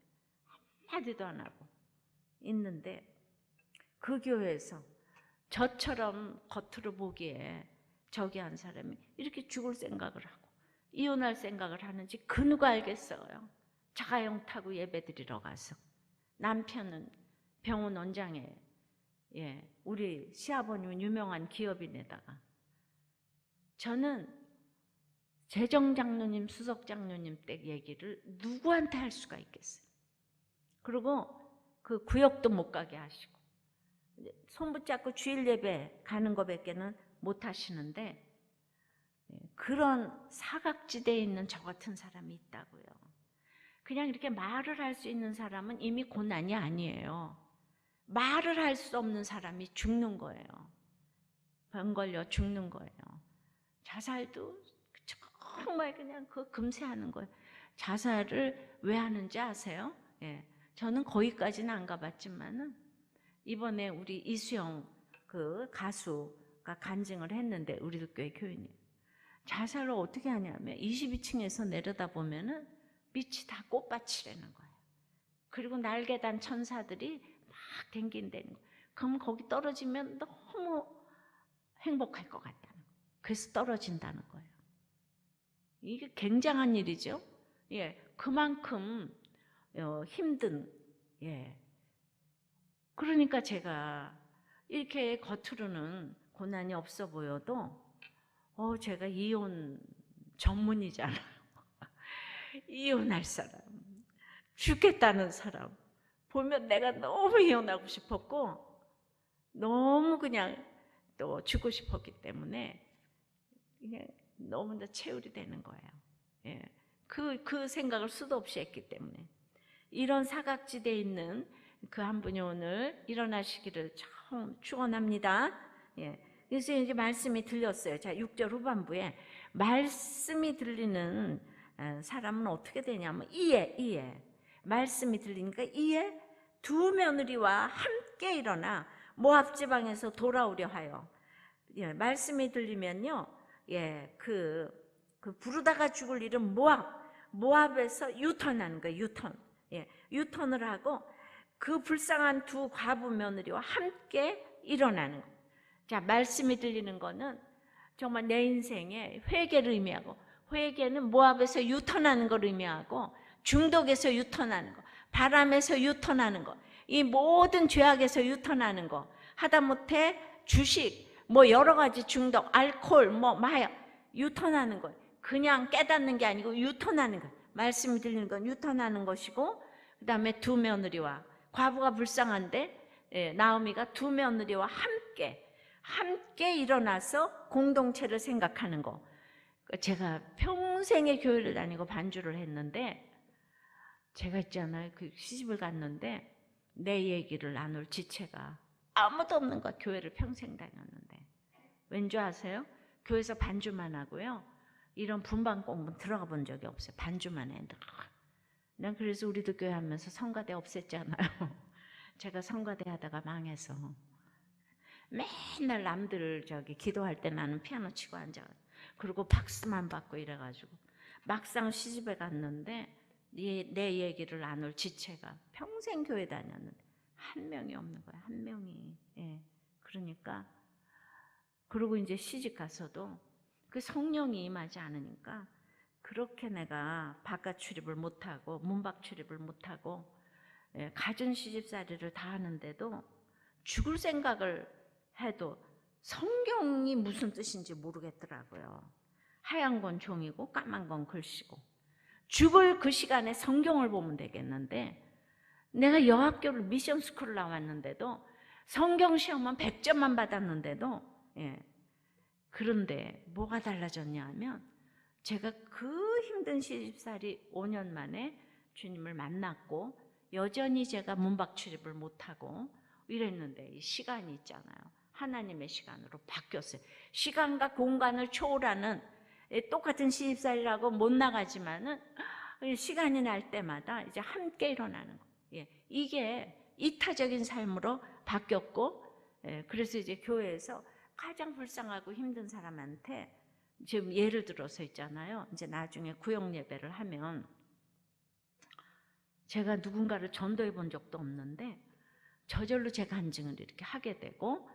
한마디도 안 하고 있는데 그 교회에서 저처럼 겉으로 보기에 저기 한 사람이 이렇게 죽을 생각을 하고 이혼할 생각을 하는지 그 누가 알겠어요. 자가용 타고 예배드리러 가서 남편은 병원 원장에 우리 시아버님은 유명한 기업인에다가 저는 재정장로님, 수석장로님 때 얘기를 누구한테 할 수가 있겠어요. 그리고 그 구역도 못 가게 하시고 손 붙잡고 주일 예배 가는 거밖에는 못 하시는데 그런 사각지대에 있는 저 같은 사람이 있다고요. 그냥 이렇게 말을 할 수 있는 사람은 이미 고난이 아니에요. 말을 할 수 없는 사람이 죽는 거예요. 병 걸려 죽는 거예요. 자살도 정말 그냥 그 금세하는 거예요. 자살을 왜 하는지 아세요? 저는 거기까지는 안 가봤지만은 이번에 우리 이수영 그 가수가 간증을 했는데 우리 교회 교인이 자살을 어떻게 하냐면 22층에서 내려다보면은 밑이 다 꽃밭이라는 거예요. 그리고 날개단 천사들이 막 댕긴다는 거예요. 그럼 거기 떨어지면 너무 행복할 것 같다는 거예요. 그래서 떨어진다는 거예요. 이게 굉장한 일이죠. 그만큼 힘든 그러니까 제가 이렇게 겉으로는 고난이 없어 보여도 제가 이혼 전문이잖아요. 이혼할 사람, 죽겠다는 사람 보면 내가 너무 이혼하고 싶었고 너무 그냥 또 죽고 싶었기 때문에 그냥 너무나 체울이 되는 거예요. 예. 그 생각을 수도 없이 했기 때문에 이런 사각지대에 있는 그 한 분이 오늘 일어나시기를 참 축원합니다. 예. 그래서 이제 말씀이 들렸어요. 자, 6절 후반부에 말씀이 들리는 사람은 어떻게 되냐면 이에 말씀이 들리니까 이에 두 며느리와 함께 일어나 모압 지방에서 돌아오려 하여. 예, 말씀이 들리면요, 예, 그 부르다가 죽을 일은 모압에서 유턴하는 거예요. 예, 유턴을 하고 그 불쌍한 두 과부 며느리와 함께 일어나는 거예요. 자, 말씀이 들리는 거는 정말 내 인생의 회개를 의미하고, 회개는 모압에서 유턴하는 걸 의미하고, 중독에서 유턴하는 거, 바람에서 유턴하는 거, 이 모든 죄악에서 유턴하는 거, 하다못해 주식, 뭐 여러 가지 중독, 알코올, 뭐 마약, 유턴하는 거, 그냥 깨닫는 게 아니고 유턴하는 거. 말씀이 들리는 건 유턴하는 것이고, 그 다음에 두 며느리와, 과부가 불쌍한데 나오미가 두 며느리와 함께 일어나서 공동체를 생각하는 거. 제가 평생의 교회를 다니고 반주를 했는데, 제가 있잖아요, 그 시집을 갔는데 내 얘기를 나눌 지체가 아무도 없는 거야. 교회를 평생 다녔는데. 왠지 아세요? 교회에서 반주만 하고요, 이런 분반 공부 들어가 본 적이 없어요. 반주만 했는데. 난 그래서 우리도 교회 하면서 성가대 없앴잖아요. 제가 성가대 하다가 망해서 맨날 남들 기도할 때 나는 피아노 치고 앉아, 그리고 박수만 받고 이래가지고 막상 시집에 갔는데 내 얘기를 나눌 지체가 평생 교회 다녔는데 한 명이 없는 거야. 한 명이. 예. 그러니까 그리고 이제 시집 가서도 그 성령이 임하지 않으니까 그렇게 내가 바깥 출입을 못하고 문밖 출입을 못하고 갖은 시집살이를 다 하는데도 죽을 생각을 해도 성경이 무슨 뜻인지 모르겠더라고요. 하얀 건 종이고 까만 건 글씨고, 죽을 그 시간에 성경을 보면 되겠는데, 내가 여학교를 미션 스쿨을 나왔는데도 성경 시험은 100점만 받았는데도, 그런데 뭐가 달라졌냐 하면, 제가 그 힘든 시집살이 5년 만에 주님을 만났고 여전히 제가 문밖 출입을 못하고 이랬는데, 이 시간이 있잖아요, 하나님의 시간으로 바뀌었어요. 시간과 공간을 초월하는, 똑같은 시집살이라고 못 나가지만은 시간이 날 때마다 이제 함께 일어나는 거. 이게 이타적인 삶으로 바뀌었고, 그래서 이제 교회에서 가장 불쌍하고 힘든 사람한테, 지금 예를 들어서 있잖아요, 이제 나중에 구역 예배를 하면, 제가 누군가를 전도해 본 적도 없는데 저절로 제 간증을 이렇게 하게 되고,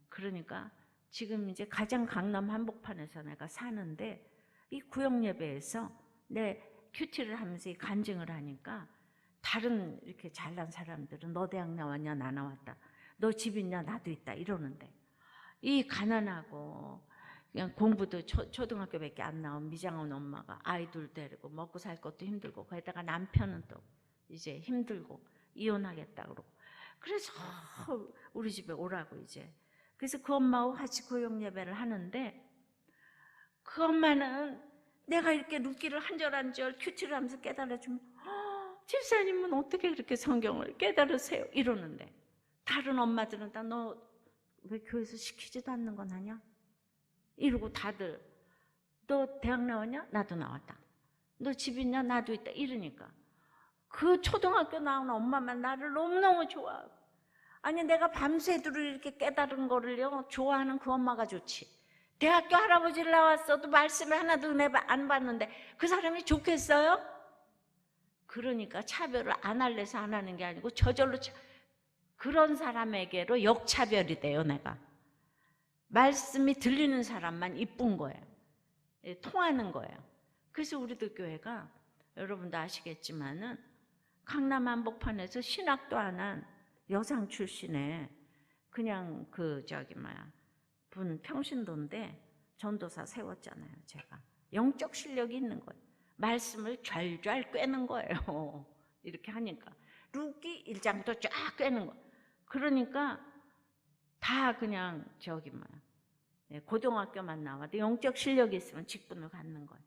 그러니까 지금 이제 가장 강남 한복판에서 내가 사는데, 이 구역 예배에서 내 큐티를 하면서 이 간증을 하니까 다른 이렇게 잘난 사람들은 너 대학 나왔냐? 나 나왔다. 너 집 있냐? 나도 있다. 이러는데, 이 가난하고 그냥 공부도 초등학교밖에 안 나온 미장원 엄마가 아이들 데리고 먹고 살 것도 힘들고, 거기다가 남편은 또 이제 힘들고 이혼하겠다 그러고, 그래서 우리 집에 오라고 이제. 그래서 그 엄마하고 같이 구역 예배를 하는데, 그 엄마는 내가 이렇게 룻기를 한 절 한 절 큐티를 하면서 깨달아주면, 집사님은 어떻게 그렇게 성경을 깨달으세요? 이러는데, 다른 엄마들은 다 너 왜 교회에서 시키지도 않는 건 하냐? 이러고 다들 너 대학 나왔냐? 나도 나왔다. 너 집 있냐? 나도 있다. 이러니까 그 초등학교 나온 엄마만 나를 너무너무 좋아하고, 아니 내가 밤새도록 이렇게 깨달은 거를요 좋아하는 그 엄마가 좋지, 대학교 할아버지를 나왔어도 말씀을 하나도 안 받는데 그 사람이 좋겠어요? 그러니까 차별을 안 할래서 안 하는 게 아니고 저절로 그런 사람에게로 역차별이 돼요. 내가 말씀이 들리는 사람만 이쁜 거예요. 통하는 거예요. 그래서 우리도 교회가 여러분도 아시겠지만은 강남 한복판에서 신학도 안 한 여상 출신에 그냥 분 평신도인데 전도사 세웠잖아요. 제가 영적 실력이 있는 거예요. 말씀을 좔좔 꿰는 거예요. 이렇게 하니까 루키 1장도 쫙 꿰는 거예요. 그러니까 다 그냥 고등학교만 나와도 영적 실력이 있으면 직분을 갖는 거예요.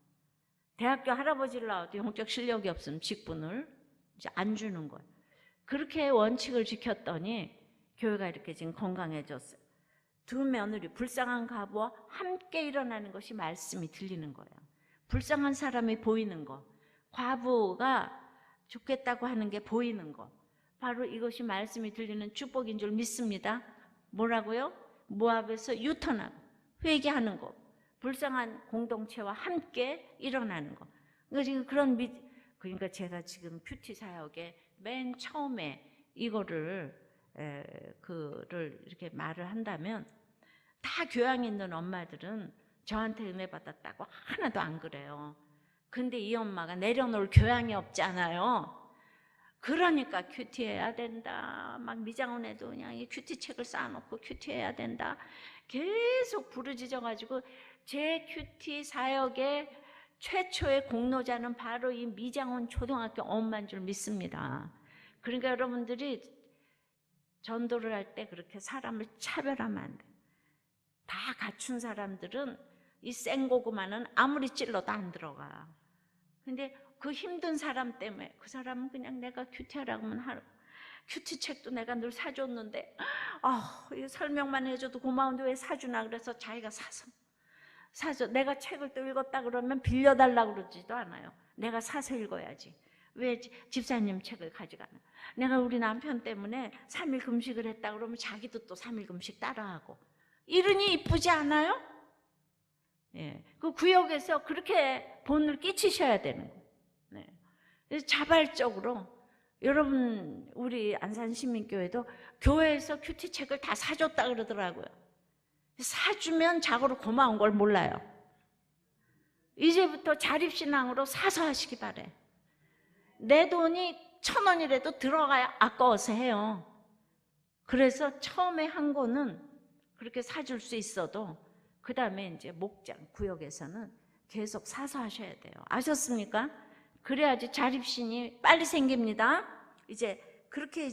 대학교 할아버지를 나와도 영적 실력이 없으면 직분을 이제 안 주는 거예요. 그렇게 원칙을 지켰더니 교회가 이렇게 지금 건강해졌어요. 두 며느리, 불쌍한 과부와 함께 일어나는 것이 말씀이 들리는 거예요. 불쌍한 사람이 보이는 거, 과부가 죽겠다고 하는 게 보이는 거, 바로 이것이 말씀이 들리는 축복인 줄 믿습니다. 뭐라고요? 모압에서 유턴하고 회개하는 거, 불쌍한 공동체와 함께 일어나는 거. 그러니까 제가 지금 큐티 사역에 맨 처음에 이거를 이렇게 말을 한다면 다 교양 있는 엄마들은 저한테 은혜 받았다고 하나도 안 그래요. 근데 이 엄마가 내려놓을 교양이 없잖아요. 그러니까 큐티해야 된다. 막 미장원에도 그냥 이 큐티 책을 쌓아놓고 큐티해야 된다. 계속 부르짖어가지고 제 큐티 사역의 최초의 공로자는 바로 이 미장원 초등학교 엄마인 줄 믿습니다. 그러니까 여러분들이 전도를 할 때 그렇게 사람을 차별하면 안 돼요. 다 갖춘 사람들은 이 생고구마는 아무리 찔러도 안 들어가. 근데 그 힘든 사람 때문에 그 사람은 그냥 내가 큐티하라고 하면 하고, 큐티 책도 내가 늘 사줬는데 설명만 해줘도 고마운데 왜 사주나 그래서 자기가 사서 내가 책을 또 읽었다 그러면 빌려달라고 그러지도 않아요. 내가 사서 읽어야지. 왜 집사님 책을 가져가나? 내가 우리 남편 때문에 3일 금식을 했다 그러면 자기도 또 3일 금식 따라하고. 이러니 이쁘지 않아요? 예, 그 구역에서 그렇게 본을 끼치셔야 되는 거예요. 네. 그래서 자발적으로 여러분 우리 안산시민교회도 교회에서 큐티 책을 다 사줬다 그러더라고요. 사주면 자고로 고마운 걸 몰라요. 이제부터 자립신앙으로 사서 하시기 바래. 내 돈이 1,000원이라도 들어가야 아까워서 해요. 그래서 처음에 한 거는 그렇게 사줄 수 있어도 그 다음에 이제 목장 구역에서는 계속 사서 하셔야 돼요. 아셨습니까? 그래야지 자립신이 빨리 생깁니다. 그렇게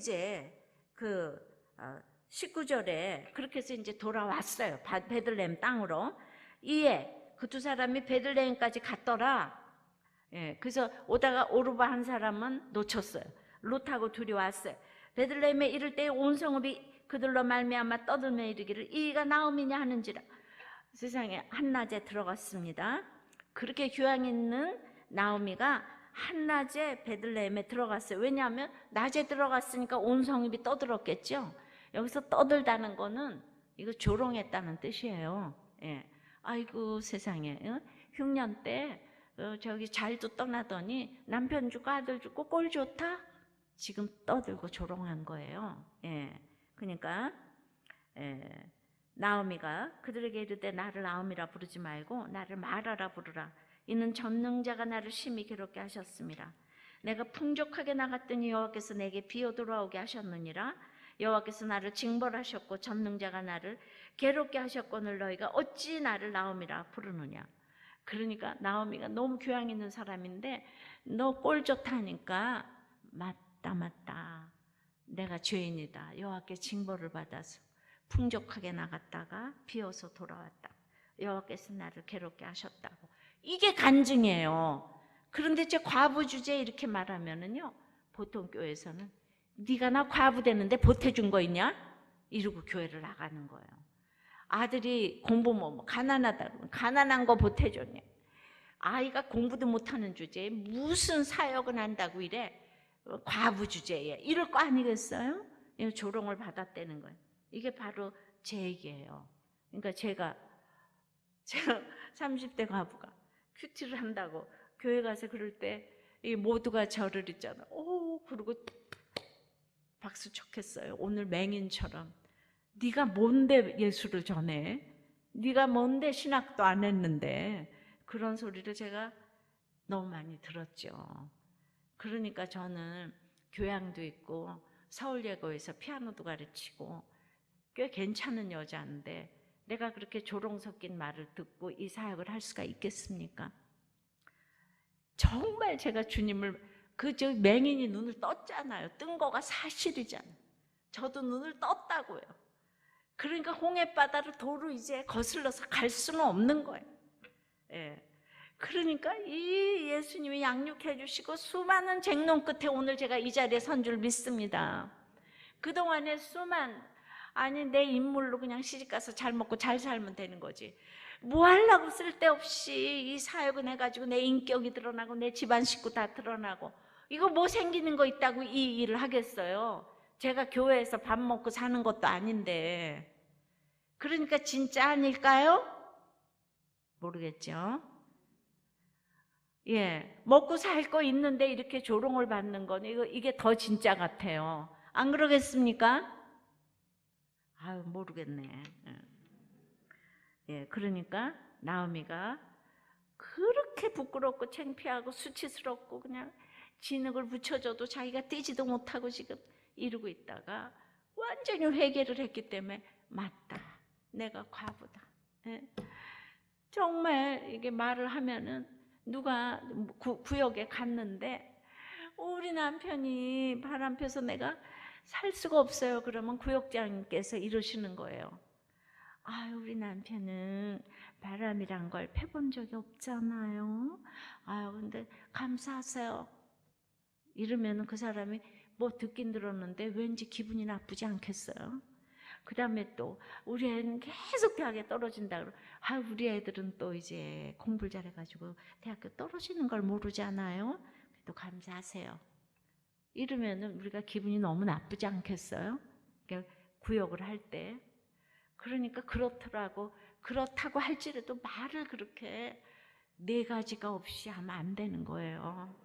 19절에 그렇게 해서 이제 돌아왔어요. 베들레헴 땅으로. 이에 그 두 사람이 베들레헴까지 갔더라. 예, 그래서 오다가 오르바 한 사람은 놓쳤어요. 롯하고 둘이 왔어요. 베들레헴에 이를 때 온 성읍이 그들로 말미암아 떠들며 이르기를 이가 나오미냐 하는지라. 세상에 한낮에 들어갔습니다. 그렇게 교양 있는 나오미가 한낮에 베들레헴에 들어갔어요. 왜냐하면 낮에 들어갔으니까 온 성읍이 떠들었겠죠. 여기서 떠들다는 거는 이거 조롱했다는 뜻이에요. 예. 아이고 세상에 흉년 때 저기 잘도 떠나더니 남편 주고 아들 주고 꼴 좋다? 지금 떠들고 조롱한 거예요. 예. 그러니까 나오미가 그들에게 이르되 나를 나오미라 부르지 말고 나를 마라라 부르라. 이는 전능자가 나를 심히 괴롭게 하셨습니다. 내가 풍족하게 나갔더니 여호와께서 내게 비어 돌아오게 하셨느니라. 여호와께서 나를 징벌하셨고 전능자가 나를 괴롭게 하셨거늘 너희가 어찌 나를 나오미라 부르느냐. 그러니까 나오미가 너무 교양 있는 사람인데 너 꼴 좋다니까 맞다 내가 죄인이다. 여호와께 징벌을 받아서 풍족하게 나갔다가 비어서 돌아왔다. 여호와께서 나를 괴롭게 하셨다고. 이게 간증이에요. 그런데 저 과부 주제에 이렇게 말하면은요, 보통 교회에서는 네가 나 과부 되는데 보태준 거 있냐? 이러고 교회를 나가는 거예요. 아들이 공부 가난하다 그러면 가난한 거 보태줬냐? 아이가 공부도 못하는 주제에 무슨 사역은 한다고 이래? 과부 주제에 이럴 거 아니겠어요? 조롱을 받았다는 거예요. 이게 바로 제 얘기예요. 그러니까 제가 30대 과부가 큐티를 한다고 교회 가서 그럴 때 이 모두가 저를 있잖아. 그러고 박수 쳤겠어요. 오늘 맹인처럼. 네가 뭔데 예수를 전해? 네가 뭔데 신학도 안 했는데? 그런 소리를 제가 너무 많이 들었죠. 그러니까 저는 교양도 있고 서울예고에서 피아노도 가르치고 꽤 괜찮은 여자인데 내가 그렇게 조롱 섞인 말을 듣고 이 사역을 할 수가 있겠습니까? 정말 제가 주님을 저 맹인이 눈을 떴잖아요. 뜬 거가 사실이잖아요. 저도 눈을 떴다고요. 그러니까 홍해바다를 도로 이제 거슬러서 갈 수는 없는 거예요. 예. 그러니까 이 예수님이 양육해 주시고 수많은 쟁론 끝에 오늘 제가 이 자리에 선 줄 믿습니다. 그동안에 아니 내 인물로 그냥 시집가서 잘 먹고 잘 살면 되는 거지. 뭐 하려고 쓸데없이 이 사역은 해가지고 내 인격이 드러나고 내 집안 식구 다 드러나고 이거 뭐 생기는 거 있다고 이 일을 하겠어요. 제가 교회에서 밥 먹고 사는 것도 아닌데. 그러니까 진짜 아닐까요? 모르겠죠. 예, 먹고 살 거 있는데 이렇게 조롱을 받는 건 이게 더 진짜 같아요. 안 그러겠습니까? 아유, 모르겠네. 예, 그러니까 나오미가 그렇게 부끄럽고 창피하고 수치스럽고 그냥 진흙을 붙여줘도 자기가 뛰지도 못하고 지금 이러고 있다가 완전히 회개를 했기 때문에 맞다. 내가 과부다. 예. 정말 이게 말을 하면은 누가 구역에 갔는데 우리 남편이 바람 펴서 내가 살 수가 없어요. 그러면 구역장님께서 이러시는 거예요. 아유, 우리 남편은 바람이란 걸 펴본 적이 없잖아요. 아유, 근데 감사하세요. 이러면 그 사람이 뭐 듣긴 들었는데 왠지 기분이 나쁘지 않겠어요? 그 다음에 또 우리 애는 계속 대학에 떨어진다 그러고 우리 애들은 또 이제 공부를 잘해가지고 대학교 떨어지는 걸 모르잖아요. 또 감사하세요. 이러면은 우리가 기분이 너무 나쁘지 않겠어요? 그러니까 구역을 할 때. 그러니까 그렇더라고. 그렇다고 할지라도 말을 그렇게 네 가지가 없이 하면 안 되는 거예요.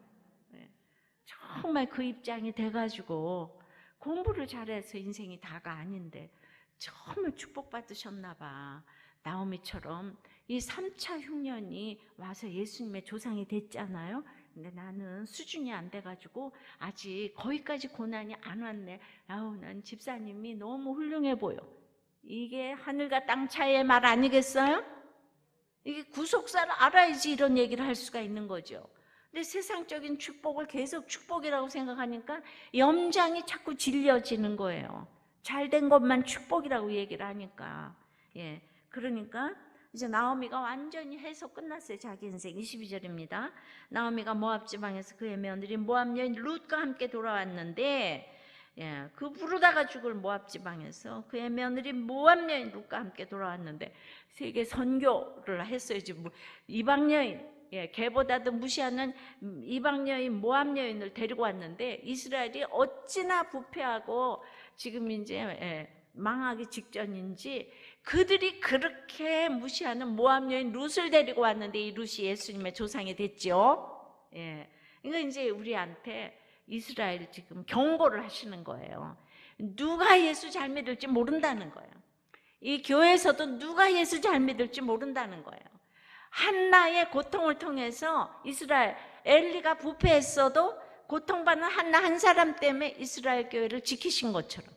정말 그 입장이 돼가지고 공부를 잘해서 인생이 다가 아닌데 정말 축복받으셨나 봐. 나오미처럼 이 3차 흉년이 와서 예수님의 조상이 됐잖아요. 근데 나는 수준이 안 돼가지고 아직 거기까지 고난이 안 왔네. 아우, 난 집사님이 너무 훌륭해 보여. 이게 하늘과 땅 차이의 말 아니겠어요? 이게 구속사를 알아야지 이런 얘기를 할 수가 있는 거죠. 근데 세상적인 축복을 계속 축복이라고 생각하니까 염장이 자꾸 질려지는 거예요. 잘된 것만 축복이라고 얘기를 하니까. 예, 그러니까 이제 나오미가 완전히 해서 끝났어요. 자기 인생. 22절입니다. 나오미가 모압 지방에서 그의 며느리 모압 여인 룻과 함께 돌아왔는데, 예, 그 부르다가 죽을 모압 지방에서 그의 며느리 모압 여인 룻과 함께 돌아왔는데 세계 선교를 했어야지. 이방 여인, 예, 걔보다도 무시하는 이방 여인 모압 여인을 데리고 왔는데 이스라엘이 어찌나 부패하고 지금 이제 망하기 직전인지 그들이 그렇게 무시하는 모압 여인 룻을 데리고 왔는데 이 룻이 예수님의 조상이 됐죠. 예, 이거 이제 우리한테 이스라엘이 지금 경고를 하시는 거예요. 누가 예수 잘 믿을지 모른다는 거예요. 이 교회에서도 누가 예수 잘 믿을지 모른다는 거예요. 한나의 고통을 통해서 이스라엘 엘리가 부패했어도 고통받는 한나 한 사람 때문에 이스라엘 교회를 지키신 것처럼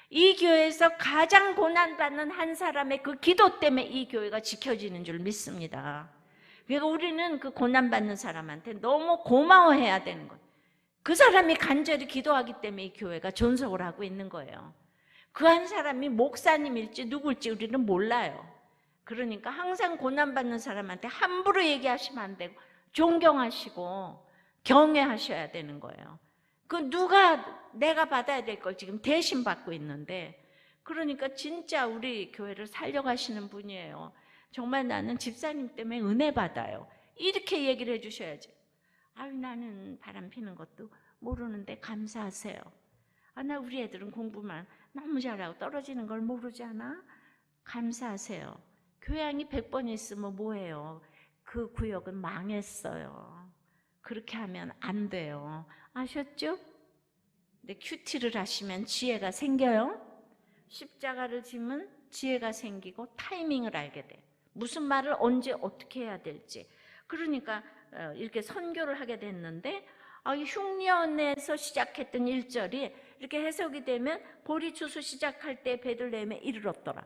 이 교회에서 가장 고난받는 한 사람의 그 기도 때문에 이 교회가 지켜지는 줄 믿습니다. 그러니까 우리는 그 고난받는 사람한테 너무 고마워해야 되는 거예요. 그 사람이 간절히 기도하기 때문에 이 교회가 존속을 하고 있는 거예요. 그 한 사람이 목사님일지 누굴지 우리는 몰라요. 그러니까 항상 고난받는 사람한테 함부로 얘기하시면 안 되고 존경하시고 경외하셔야 되는 거예요. 그 누가 내가 받아야 될 걸 지금 대신 받고 있는데 그러니까 진짜 우리 교회를 살려가시는 분이에요. 정말 나는 집사님 때문에 은혜 받아요. 이렇게 얘기를 해주셔야지. 아유, 나는 바람 피는 것도 모르는데 감사하세요. 나 우리 애들은 공부만 너무 잘하고 떨어지는 걸 모르잖아. 감사하세요. 교양이 100번 있으면 뭐예요? 그 구역은 망했어요. 그렇게 하면 안 돼요. 아셨죠? 근데 큐티를 하시면 지혜가 생겨요. 십자가를 지면 지혜가 생기고 타이밍을 알게 돼. 무슨 말을 언제 어떻게 해야 될지. 그러니까 이렇게 선교를 하게 됐는데 흉년에서 시작했던 1절이 이렇게 해석이 되면 보리 추수 시작할 때 베들레헴에 이르렀더라.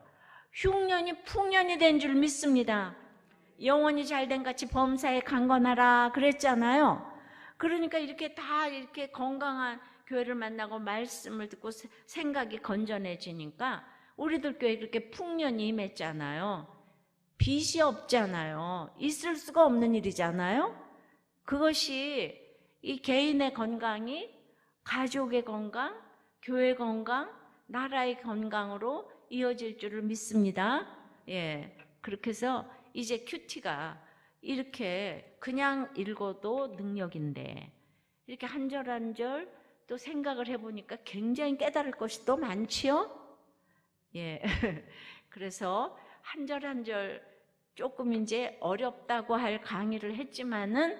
흉년이 풍년이 된 줄 믿습니다. 영원히 잘된 같이 범사에 강건하라 그랬잖아요. 그러니까 이렇게 다 이렇게 건강한 교회를 만나고 말씀을 듣고 생각이 건전해지니까 우리들 교회 그렇게 풍년이 임했잖아요. 빚이 없잖아요. 있을 수가 없는 일이잖아요. 그것이 이 개인의 건강이 가족의 건강, 교회 건강, 나라의 건강으로 이어질 줄을 믿습니다. 예, 그렇게 해서 이제 큐티가 이렇게 그냥 읽어도 능력인데 이렇게 한 절 한 절 또 생각을 해보니까 굉장히 깨달을 것이 또 많지요. 예, 그래서 한 절 한 절 조금 이제 어렵다고 할 강의를 했지만은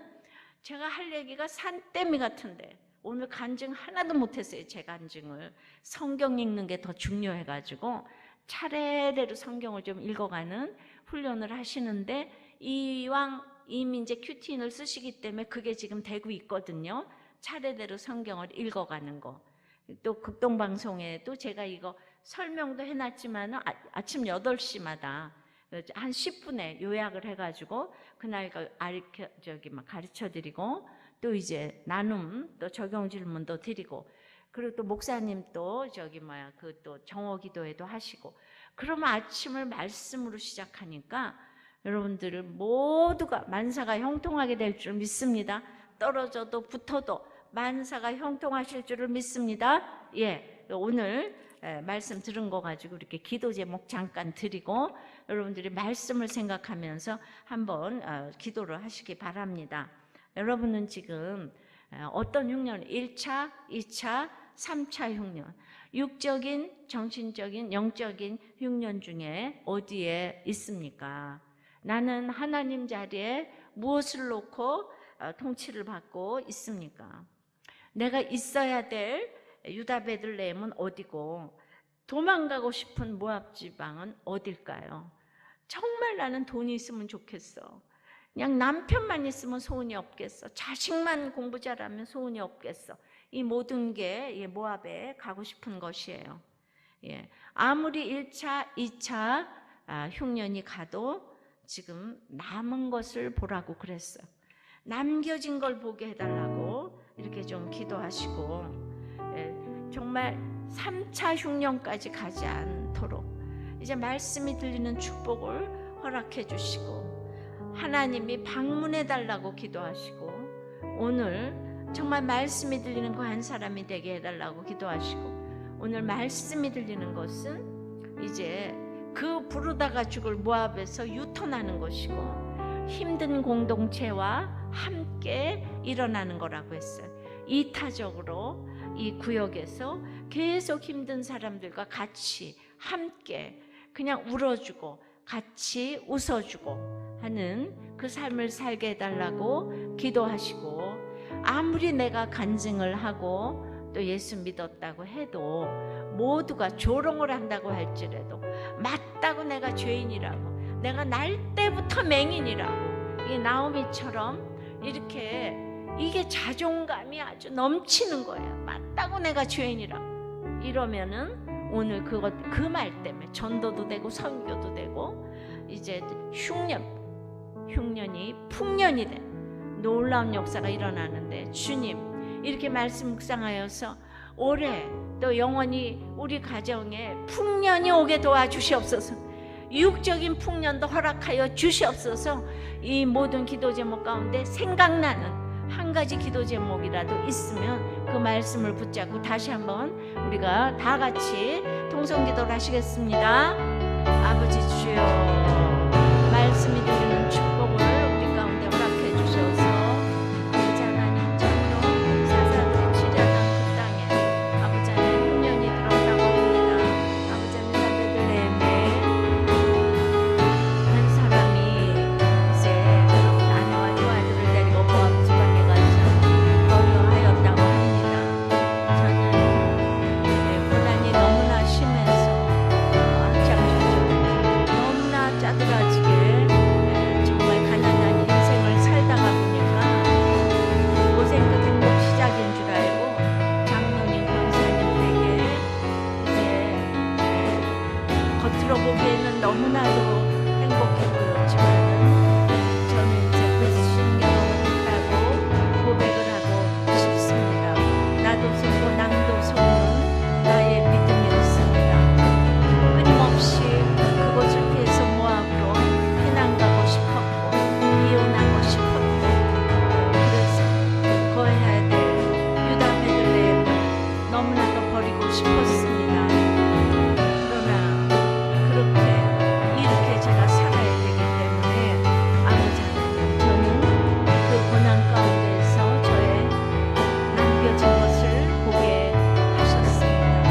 제가 할 얘기가 산더미 같은데 오늘 간증 하나도 못했어요. 제 간증을 성경 읽는 게 더 중요해가지고 차례대로 성경을 좀 읽어가는 훈련을 하시는데 이왕 이미 이제 큐티인을 쓰시기 때문에 그게 지금 되고 있거든요. 차례대로 성경을 읽어가는 거. 또 극동방송에도 제가 이거 설명도 해놨지만 아침 8시마다 한 10분에 요약을 해가지고 그날 가르쳐드리고 또 이제 나눔 또 적용 질문도 드리고 그리고 또 목사님 또 그 또 정오 기도회도 하시고 그러면 아침을 말씀으로 시작하니까 여러분들 모두가 만사가 형통하게 될 줄 믿습니다. 떨어져도 붙어도 만사가 형통하실 줄을 믿습니다. 예, 오늘 말씀 들은 거 가지고 이렇게 기도 제목 잠깐 드리고 여러분들이 말씀을 생각하면서 한번 기도를 하시기 바랍니다. 여러분은 지금 어떤 흉년, 1차, 2차, 3차 흉년, 육적인, 정신적인, 영적인 흉년 중에 어디에 있습니까? 나는 하나님 자리에 무엇을 놓고 통치를 받고 있습니까? 내가 있어야 될 유다 베들레헴은 어디고 도망가고 싶은 모압 지방은 어딜까요? 정말 나는 돈이 있으면 좋겠어. 그냥 남편만 있으면 소원이 없겠어. 자식만 공부 잘하면 소원이 없겠어. 이 모든 게 모압에 가고 싶은 것이에요. 예. 아무리 1차, 2차 흉년이 가도 지금 남은 것을 보라고 그랬어요. 남겨진 걸 보게 해달라고 이렇게 좀 기도하시고 정말 3차 흉년까지 가지 않도록 이제 말씀이 들리는 축복을 허락해 주시고 하나님이 방문해 달라고 기도하시고 오늘 정말 말씀이 들리는 그 한 사람이 되게 해달라고 기도하시고 오늘 말씀이 들리는 것은 이제 그 부르다가 죽을 모압에서 유턴하는 것이고 힘든 공동체와 함께 일어나는 거라고 했어요. 이타적으로 이 구역에서 계속 힘든 사람들과 같이 함께 그냥 울어주고 같이 웃어주고 하는 그 삶을 살게 해달라고 기도하시고 아무리 내가 간증을 하고 또 예수 믿었다고 해도 모두가 조롱을 한다고 할지라도 맞다고 내가 죄인이라고 내가 날 때부터 맹인이라고 이 나오미처럼 이렇게 이게 자존감이 아주 넘치는 거예요. 맞다고 내가 죄인이라고 이러면은 오늘 그 말 때문에 전도도 되고 선교도 되고 이제 흉년이 풍년이 된 놀라운 역사가 일어나는데 주님 이렇게 말씀 묵상하여서 올해 또 영원히 우리 가정에 풍년이 오게 도와주시옵소서. 육적인 풍년도 허락하여 주시옵소서. 이 모든 기도 제목 가운데 생각나는 한 가지 기도 제목이라도 있으면 그 말씀을 붙잡고 다시 한번 우리가 다 같이 통성기도를 하시겠습니다. 아버지 주여 말씀이 들리는 축복을 우리 가운데 허락해 주셔서 아버지 하나님 참으로 사사들이 치려던 그 땅에 아버지 하나님 흉년이 들었다고 합니다. 아버지 하나님 베들레헴에 한 사람이 이제 아내와 두 아들을 데리고 모압 지방에 가서 거류하였다고 합니다. 저는 고난이 너무나 심해서 너무나 짜들어지게 보기에는 너무나도 행복해 보였지만 저는 이제 배신경험을 했다고 고백을 하고 싶습니다. 나도 속고 남도 속는 나의 믿음이었습니다. 끊임없이 그곳을 피해서 모압으로 피난 가고 싶었고 이혼하고 싶었고 그래서 거해야 될 유다 베들레헴을 너무나도 버리고 싶었습니다. 그러나 그렇게 이렇게 제가 살아야 되기 때문에 아버지 하나님, 저는 그 고난 가운데서 저의 남겨진 것을 보게 하셨습니다.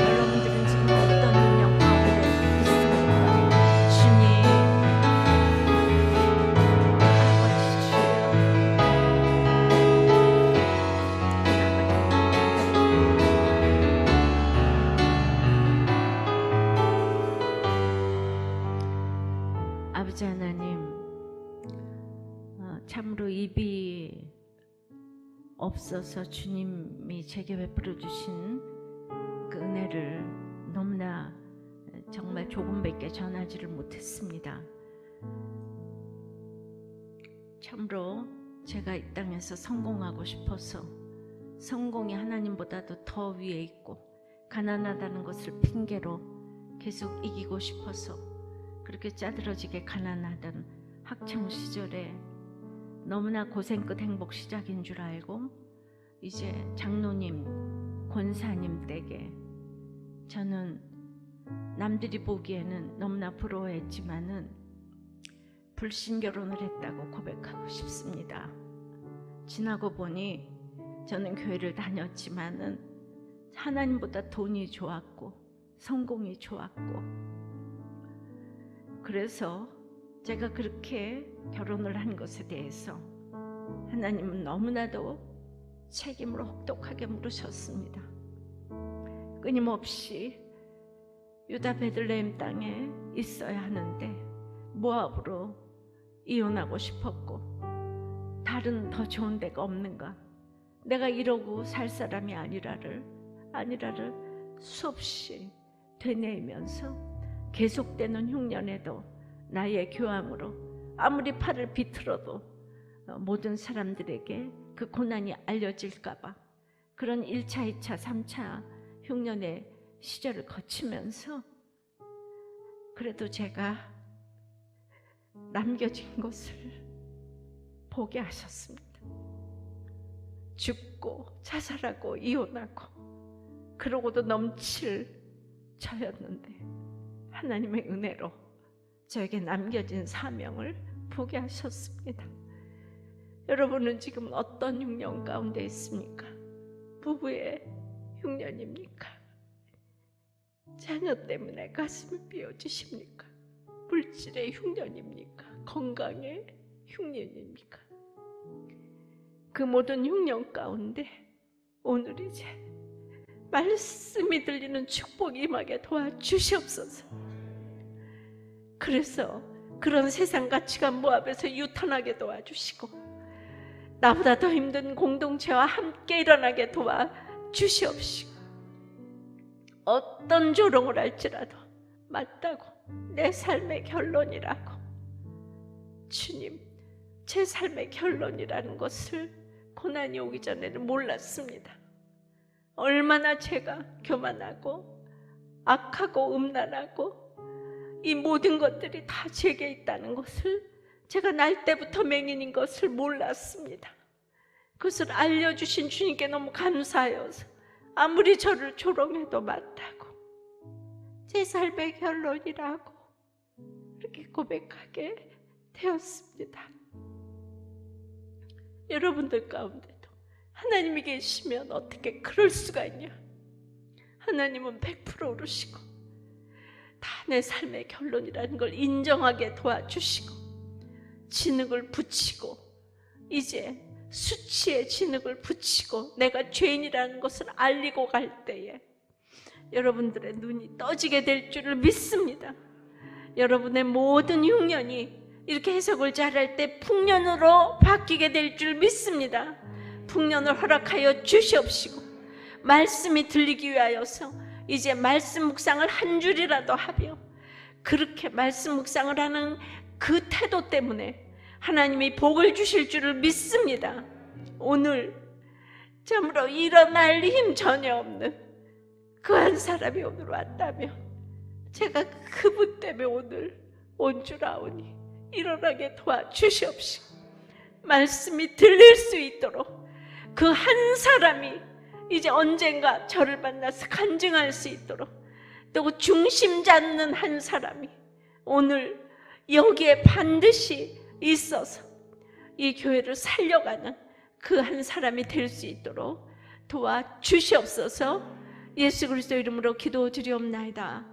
여러분들은 지금 어떤 운명 가운데 있습니까? 주님, 아버지 주여, 아버지 하나님, 참으로 입이 없어서 주님이 제게 베풀어 주신 그 은혜를 너무나 정말 조금밖에 전하지를 못했습니다. 참으로 제가 이 땅에서 성공하고 싶어서 성공이 하나님보다도 더 위에 있고 가난하다는 것을 핑계로 계속 이기고 싶어서 그렇게 짜들어지게 가난하던 학창 시절에 너무나 고생 끝 행복 시작인 줄 알고 이제 장로님, 권사님 댁에 저는 남들이 보기에는 너무나 부러워했지만은 불신 결혼을 했다고 고백하고 싶습니다. 지나고 보니 저는 교회를 다녔지만은 하나님보다 돈이 좋았고 성공이 좋았고, 그래서 제가 그렇게 결혼을 한 것에 대해서 하나님은 너무나도 책임을 혹독하게 물으셨습니다. 끊임없이 유다 베들레헴 땅에 있어야 하는데 모압으로 이혼하고 싶었고 다른 더 좋은 데가 없는가, 내가 이러고 살 사람이 아니라를 수없이 되뇌이면서 계속되는 흉년에도 나의 교함으로 아무리 팔을 비틀어도 모든 사람들에게 그 고난이 알려질까봐 그런 1차, 2차, 3차 흉년의 시절을 거치면서 그래도 제가 남겨진 것을 보게 하셨습니다. 죽고 자살하고 이혼하고 그러고도 넘칠 저였는데 하나님의 은혜로 저에게 남겨진 사명을 보게 하셨습니다. 여러분은 지금 어떤 흉년 가운데 있습니까? 부부의 흉년입니까? 자녀 때문에 가슴이 비어지십니까? 물질의 흉년입니까? 건강의 흉년입니까? 그 모든 흉년 가운데 오늘 이제 말씀이 들리는 축복이 임하게 도와주시옵소서. 그래서 그런 세상 가치관 모압에서 유턴하게 도와주시고 나보다 더 힘든 공동체와 함께 일어나게 도와주시옵시고, 어떤 조롱을 할지라도 맞다고, 내 삶의 결론이라고, 주님, 제 삶의 결론이라는 것을 고난이 오기 전에는 몰랐습니다. 얼마나 제가 교만하고 악하고 음란하고 이 모든 것들이 다 제게 있다는 것을, 제가 날 때부터 맹인인 것을 몰랐습니다. 그것을 알려주신 주님께 너무 감사하여서 아무리 저를 조롱해도 맞다고, 제 삶의 결론이라고 그렇게 고백하게 되었습니다. 여러분들 가운데도 하나님이 계시면 어떻게 그럴 수가 있냐? 하나님은 100% 오르시고 다 내 삶의 결론이라는 걸 인정하게 도와주시고 진흙을 붙이고, 이제 수치의 진흙을 붙이고 내가 죄인이라는 것을 알리고 갈 때에 여러분들의 눈이 떠지게 될 줄을 믿습니다. 여러분의 모든 흉년이 이렇게 해석을 잘할 때 풍년으로 바뀌게 될 줄 믿습니다. 풍년을 허락하여 주시옵시고 말씀이 들리기 위하여서 이제 말씀 묵상을 한 줄이라도 하며 그렇게 말씀 묵상을 하는 그 태도 때문에 하나님이 복을 주실 줄을 믿습니다. 오늘 참으로 일어날 힘 전혀 없는 그 한 사람이 오늘 왔다면 제가 그분 때문에 오늘 온 줄 아오니 일어나게 도와주시옵시고 말씀이 들릴 수 있도록 그 한 사람이 이제 언젠가 저를 만나서 간증할 수 있도록 또 중심 잡는 한 사람이 오늘 여기에 반드시 있어서 이 교회를 살려가는 그 한 사람이 될 수 있도록 도와주시옵소서. 예수 그리스도 이름으로 기도드리옵나이다.